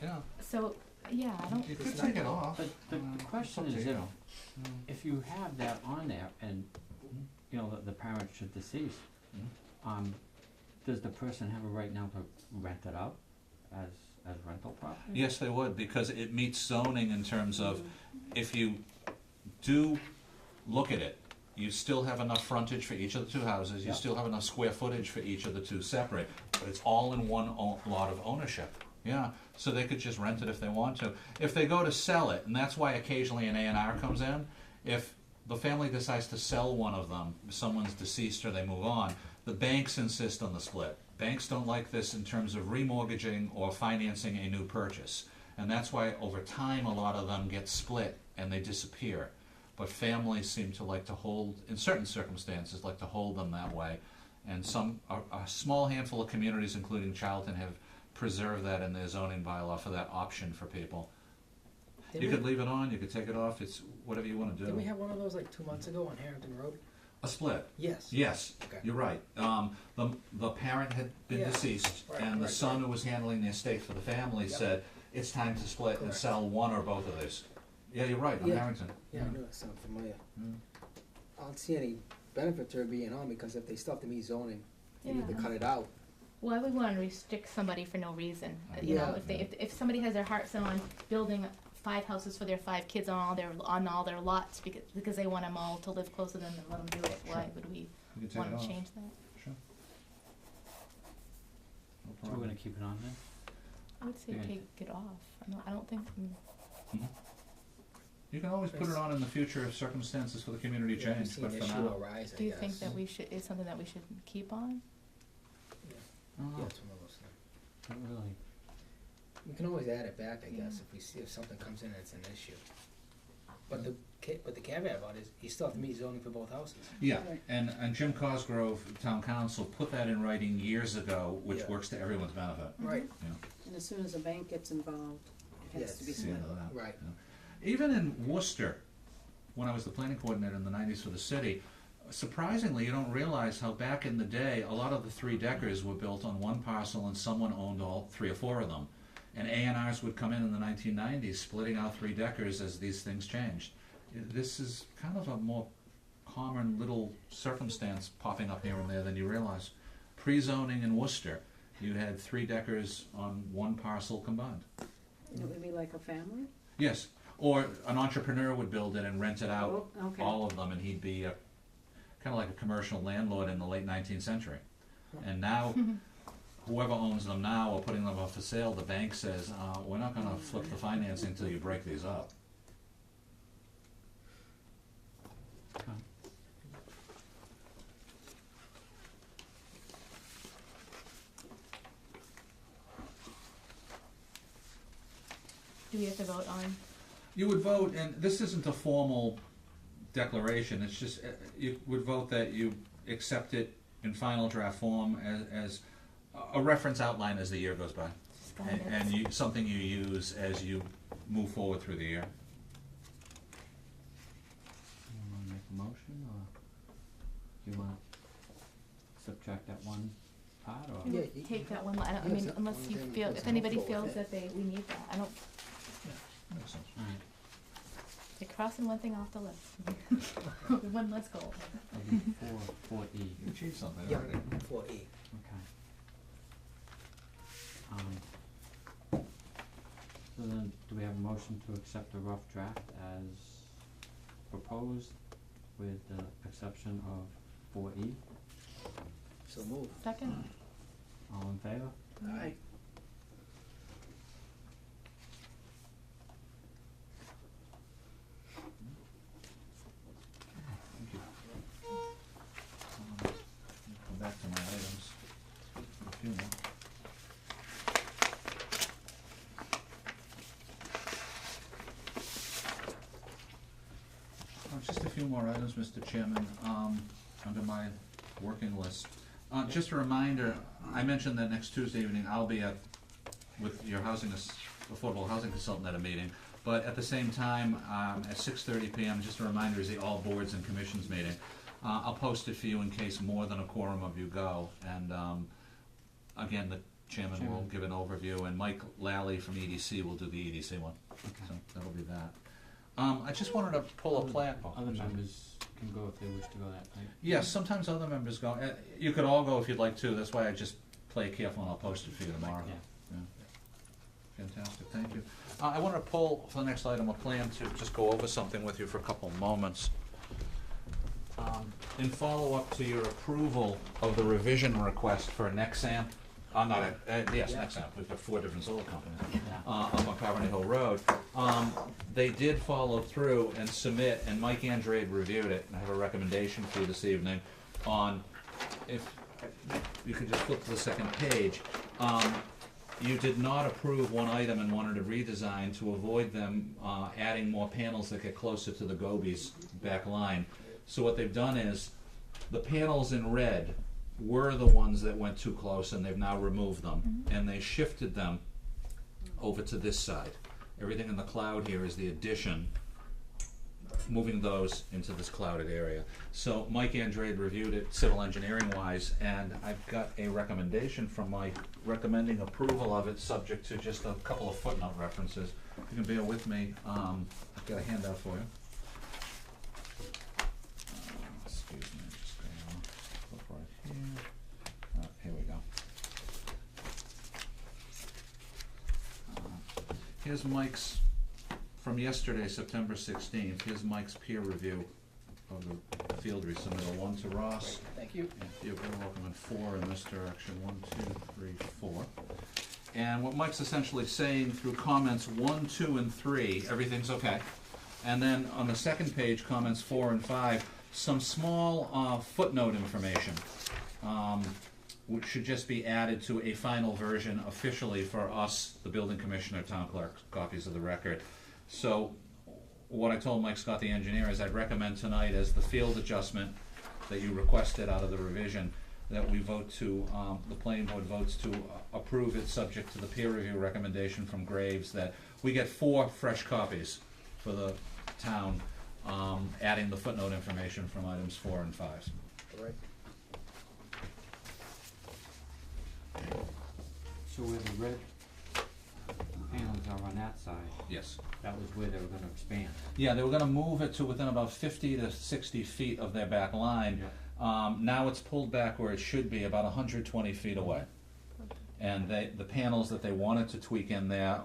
Yeah. So Yeah. I don't. You could take it off. But the question is, if you have that on there and, you know, the parent should decease, does the person have a right now to rent it out as rental property? Yes, they would, because it meets zoning in terms of, if you do look at it, you still have enough frontage for each of the 2 houses, you Yeah. still have enough square footage for each of the 2 separate, but it's all in one lot of ownership. Yeah, so they could just rent it if they want to. If they go to sell it, and that's why occasionally an A&R comes in, if the family decides to sell one of them, someone's deceased or they move on, the banks insist on the split. Banks don't like this in terms of remortgaging or financing a new purchase. And that's why over time a lot of them get split and they disappear. But families seem to like to hold, in certain circumstances, like to hold them that way. And a small handful of communities, including Charlton, have preserved that in their zoning bylaw for that option for people. You could leave it on, you could take it off, it's whatever you want to do. Did we have one of those like 2 months ago on Harrington Road? A split. Yes. Yes, Okay. you're right. The parent had been Yeah. deceased, Right, and the right, son right. who was handling the estate for the family Yep. said, it's time to split and Correct. sell one or both of these. Yeah, you're right, on Yeah. Harrington. Yeah, I knew it sounded familiar. Mm. I don't see any benefit to it being on, because if they still have to meet zoning, they need to Yeah. cut it out. Why would we want to restrict somebody for no reason? You know, Yeah. if somebody has their heart set on building 5 houses for their 5 kids on all their lots because they want them all to live close to them and let them do it, why would we You can take want it to off. change that? Sure. No So we're problem. gonna keep it on there? I would say Yeah. take it off. I don't think. Mhm. You can always put it on in the future if circumstances for the community Yeah, change, see but an for issue now. arise, I Do you guess. think that is something that we should keep on? Yeah, it's one of those things. Not really. We can always add it back, I guess, Yeah. if we see if something comes in and it's an issue. But the caveat about it is, you still have to meet zoning for both houses. Yeah, and Jim Cosgrove, Town Council, put that in writing years ago, which Yeah. works to everyone's benefit. Right. And as soon as a bank gets involved, it has to be Yes. See the split. end of that. Right. Even in Worcester, when I was the planning coordinator in the 90s for the city, surprisingly, you don't realize how back in the day, a lot of the 3-deckers were built on one parcel and someone owned all 3 or 4 of them. And A&Rs would come in the 1990s, splitting out 3-deckers as these things changed. This is kind of a more common little circumstance popping up here and there than you realize. Pre-zoning in Worcester, you had 3-deckers on one parcel combined. It would be like a family? Yes, or an entrepreneur would build it and rent it out, Oh, okay. all of them, and he'd be kind of like a commercial landlord in the late 19th century. And now, whoever owns them now or putting them up for sale, the bank says, we're not gonna flip the financing until you break these up. Do we have to vote on? You would vote, and this isn't a formal declaration, it's just, you would vote that you accept it in final draft form as a reference outline as the year goes by. guidance. And you, something you use as you move forward through the year? You wanna make a motion, or do you wanna subtract that one part, or? You Yeah, would you- take that one, I yeah, mean, so- unless you one feel, thing if is anybody helpful with feels it. that we need that, I don't, Makes sense. Alright, you're crossing one thing off the list. One less goal. that'll be four E. You achieved something Yeah, already. 4E. Okay. So then, do we have a motion to accept the rough draft as proposed with the exception of 4E? So move. Second? All in favor? Aye. Thank you. Come back to my items. A few more. Just a few more items, Mr. Chairman, under my working list. Just a reminder, I mentioned that next Tuesday evening I'll be with your affordable housing consultant at a meeting. But at the same time, at 6:30 PM, just a reminder, is the all boards and commissions meeting. I'll post it for you in case more than a quorum of you go. And again, the chairman will give an overview, and Mike Lally from EDC will do the EDC one. Okay. So that'll be that. I just wanted to pull a plan. Other members can go if they wish to go that night. Yes, sometimes other members go. You could all go if you'd like to. That's why I just play careful, and I'll post it for you tomorrow. Yeah. Yeah. Fantastic, thank you. I want to pull, for the next item, a plan to just go over something with you for a couple of moments. In follow-up to your approval of the revision request for Nexamp, Nexamp, we've got 4 different solar companies, Yeah. up on Carbonet Hill Road. They did follow through and submit, and Mike Andrade reviewed it, and I have a recommendation for you this evening on, if you could just flip to the second page. You did not approve one item and wanted to redesign to avoid them adding more panels that get closer to the Gobies back line. So what they've done is, the panels in red were the ones that went too close, and they've now removed them. And they shifted them over to this side. Everything in the cloud here is the addition, moving those into this clouded area. So Mike Andrade reviewed it civil engineering wise, and I've got a recommendation from Mike recommending approval of it, subject to just a couple of footnote references. You can bear with me, I've got a handout for you. Excuse me, just gonna flip right here. Here we go. Here's Mike's, from yesterday, September 16th, here's Mike's peer review of the field resubmittal. 1 to Ross. Thank you. Yeah, you're very welcome, and 4 in this direction. 1, 2, 3, 4. And what Mike's essentially saying through comments 1, 2, and 3, everything's okay. And then on the second page, comments 4 and 5, some small footnote information, which should just be added to a final version officially for us, the building commissioner, town clerk, copies of the record. So what I told Mike Scott, the engineer, is I'd recommend tonight as the field adjustment that you requested out of the revision, that we vote to, the planning board votes to approve it, subject to the peer review recommendation from Graves, that we get 4 fresh copies for the town, adding the footnote information from items 4 and 5. All right. So where the red panels are on that side, Yes. that was where they were gonna expand. Yeah, they were gonna move it to within about 50 to 60 feet of their back line. Now it's pulled back where it should be, about 120 feet away. And the panels that they wanted to tweak in there,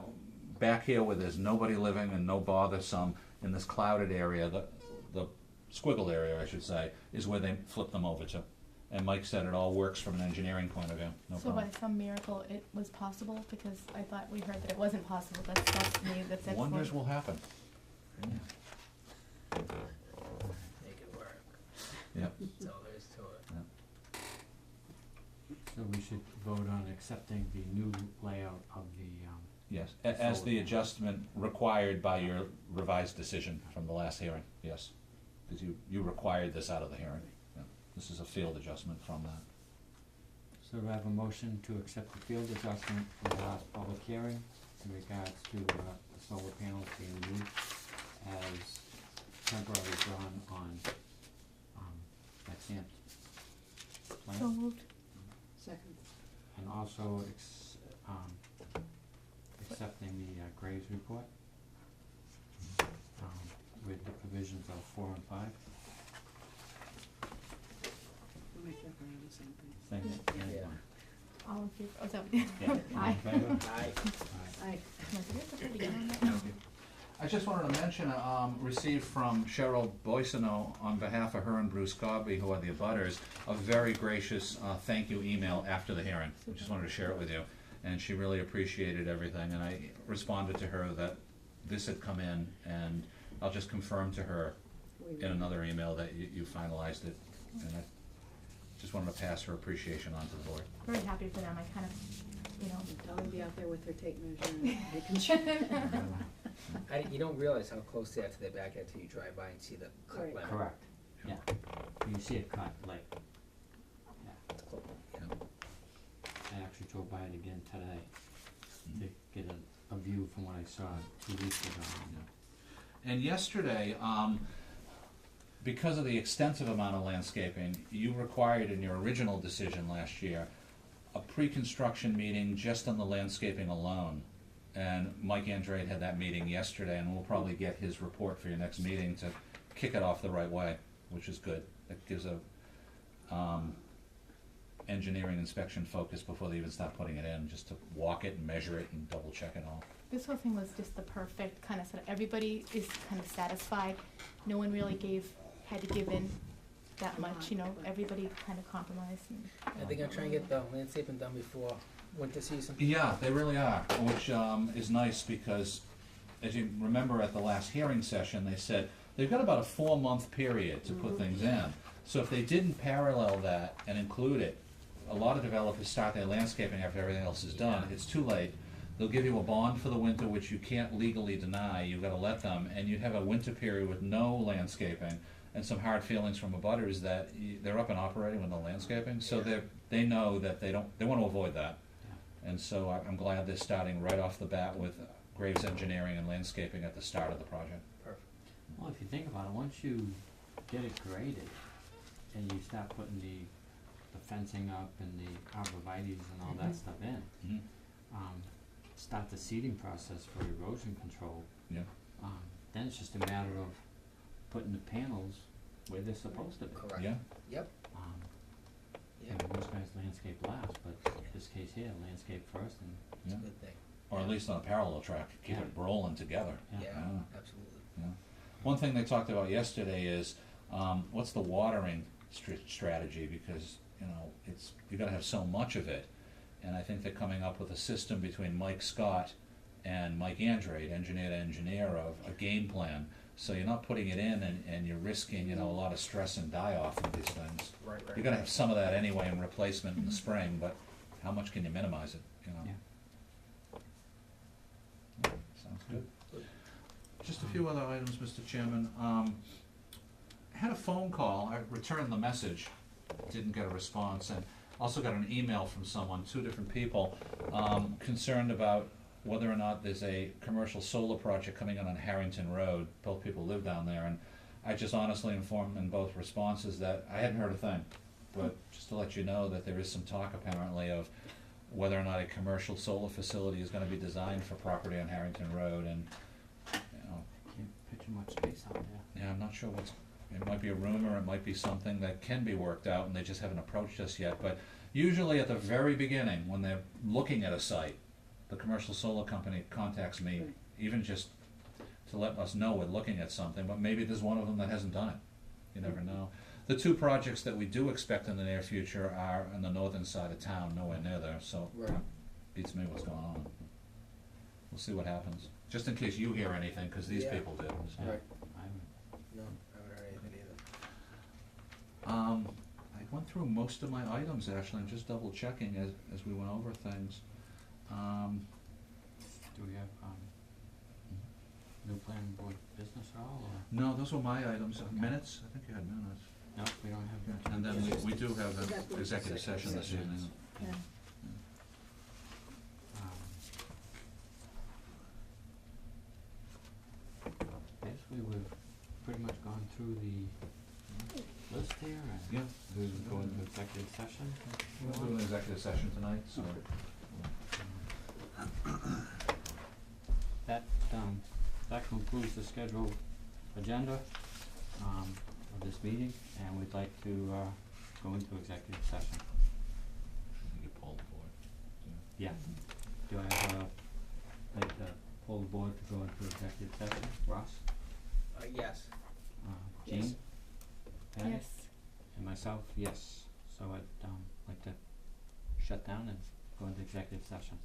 back here where there's nobody living and no bothersome, in this clouded area, the squiggle area, I should say, is where they flipped them over to. And Mike said it all works from an engineering point of view, no So problem. by some miracle, it was possible, because I thought we heard that it wasn't possible, that's me, that's excellent. Wonders will happen. Make it work. Yep. That's all there is to it. So we should vote on accepting the new layout of the, Yes, as the adjustment required by your revised decision from the last hearing, yes. Because you required this out of the hearing. Yeah. This is a field adjustment from that. So do I have a motion to accept the field adjustment for the last public hearing in regards to, the solar panels being used as temporarily drawn on, that stamp plan? So moved. Second. And also accepting the Graves report, with the provisions of 4 and 5. We'll make that around the same thing. Same thing, Yeah. one. All in favor, oh, is that? Yeah, all Aye. in favor? Aye. Aye. Aye. Am I supposed to put it again on that? Thank you. I just wanted to mention, received from Cheryl Boissonneau on behalf of her and Bruce Cobby, who are the abutters, a very gracious thank you email after the hearing. I just wanted to share it with you. And she really appreciated everything, and I responded to her that this had come in, and I'll just confirm to her in another email that you finalized it. And I just wanted to pass her appreciation on to the board. Very happy for them, I kind of, you know. Dolly be out there with her tape measure and making sure. You don't realize how close they are to their backyard till you drive by and see the cut Right. line. Correct, yeah. You see it cut, like, yeah. It's close, yeah. I actually drove by it again today to get a view from what I saw 2 weeks ago. And yesterday, because of the extensive amount of landscaping, you required in your original decision last year a pre-construction meeting just on the landscaping alone. And Mike Andrade had that meeting yesterday, and we'll probably get his report for your next meeting to kick it off the right way, which is good. It gives a engineering inspection focus before they even start putting it in, just to walk it and measure it and double check it all. This whole thing was just the perfect kind of setup. Everybody is kind of satisfied. No one really had to give in that much, you know, everybody kind of compromised and. Are they gonna try and get the landscaping done before winter season? Yeah, they really are, which is nice because, as you remember at the last hearing session, they said they've got about a 4-month period to put things in. So if they didn't parallel that and include it, a lot of developers start their landscaping after everything else is done. Yeah. It's too late. They'll give you a bond for the winter, which you can't legally deny. You've got to let them, and you have a winter period with no landscaping, and some hard feelings from abutters that they're up and operating with no landscaping. So they know that they want to avoid that. And so I'm glad they're starting right off the bat with Graves Engineering and landscaping at the start of the project. Perfect. Well, if you think about it, once you get it graded and you start putting the fencing up and the arborvitae's and all that stuff in, Mhm. start the seeding process for erosion control, Yeah. then it's just a matter of putting the panels where they're supposed to be. Correct. Yeah. Yep. You know, most guys landscape last, but in this case here, landscape first and, It's Yeah. a good thing. Or at least on a parallel track, keep Yeah. it rolling together. yeah. Yeah, Yeah. absolutely. Yeah. One thing they talked about yesterday is, what's the watering strategy, because, you know, you gotta have so much of it. And I think they're coming up with a system between Mike Scott and Mike Andrade, engineer to engineer, of a game plan. So you're not putting it in and you're risking, you know, a lot of stress and die-off of these things. Right. You're gonna have some of that anyway in replacement in the spring, but how much can you minimize it, you know? Yeah. Yeah, sounds good. Just a few other items, Mr. Chairman. I had a phone call, I returned the message, didn't get a response, and also got an email from someone, 2 different people, concerned about whether or not there's a commercial solar project coming in on Harrington Road. Both people live down there, and I just honestly informed them in both responses that I hadn't heard a thing. But just to let you know that there is some talk apparently of whether or not a commercial solar facility is gonna be designed for property on Harrington Road, and, you know, Can't picture much space out there. yeah, I'm not sure it might be a rumor, it might be something that can be worked out, and they just haven't approached us yet, but usually at the very beginning, when they're looking at a site, the commercial solar company contacts me, Right. even just to let us know we're looking at something, but maybe there's one of them that hasn't done it. You never know. The 2 projects that we do expect in the near future are on the northern side of town, nowhere near there, so Right. beats me what's going on. We'll see what happens, just in case you hear anything, 'cause these Yeah. people do, so. Right. I No, I haven't heard anything either. I went through most of my items, actually, I'm just double checking as we went over things. Do we have, new planning board business at all, or? No, those were my items. Minutes, I think you had minutes. No, we don't have. And then we do have We got an the executive session this executive evening. Yeah. Basically, we've pretty much gone through the list here, and Yeah. we will go into executive session. We'll do an executive session tonight, so. That, that concludes the scheduled agenda, of this meeting, and we'd like to, go into executive session. You get Paul aboard. Yeah. Do I have, like, the whole board to go into executive session? Ross? Yes. Jean? Yes. Patty? Yes. And myself, yes. So I'd, like to shut down and go into executive session.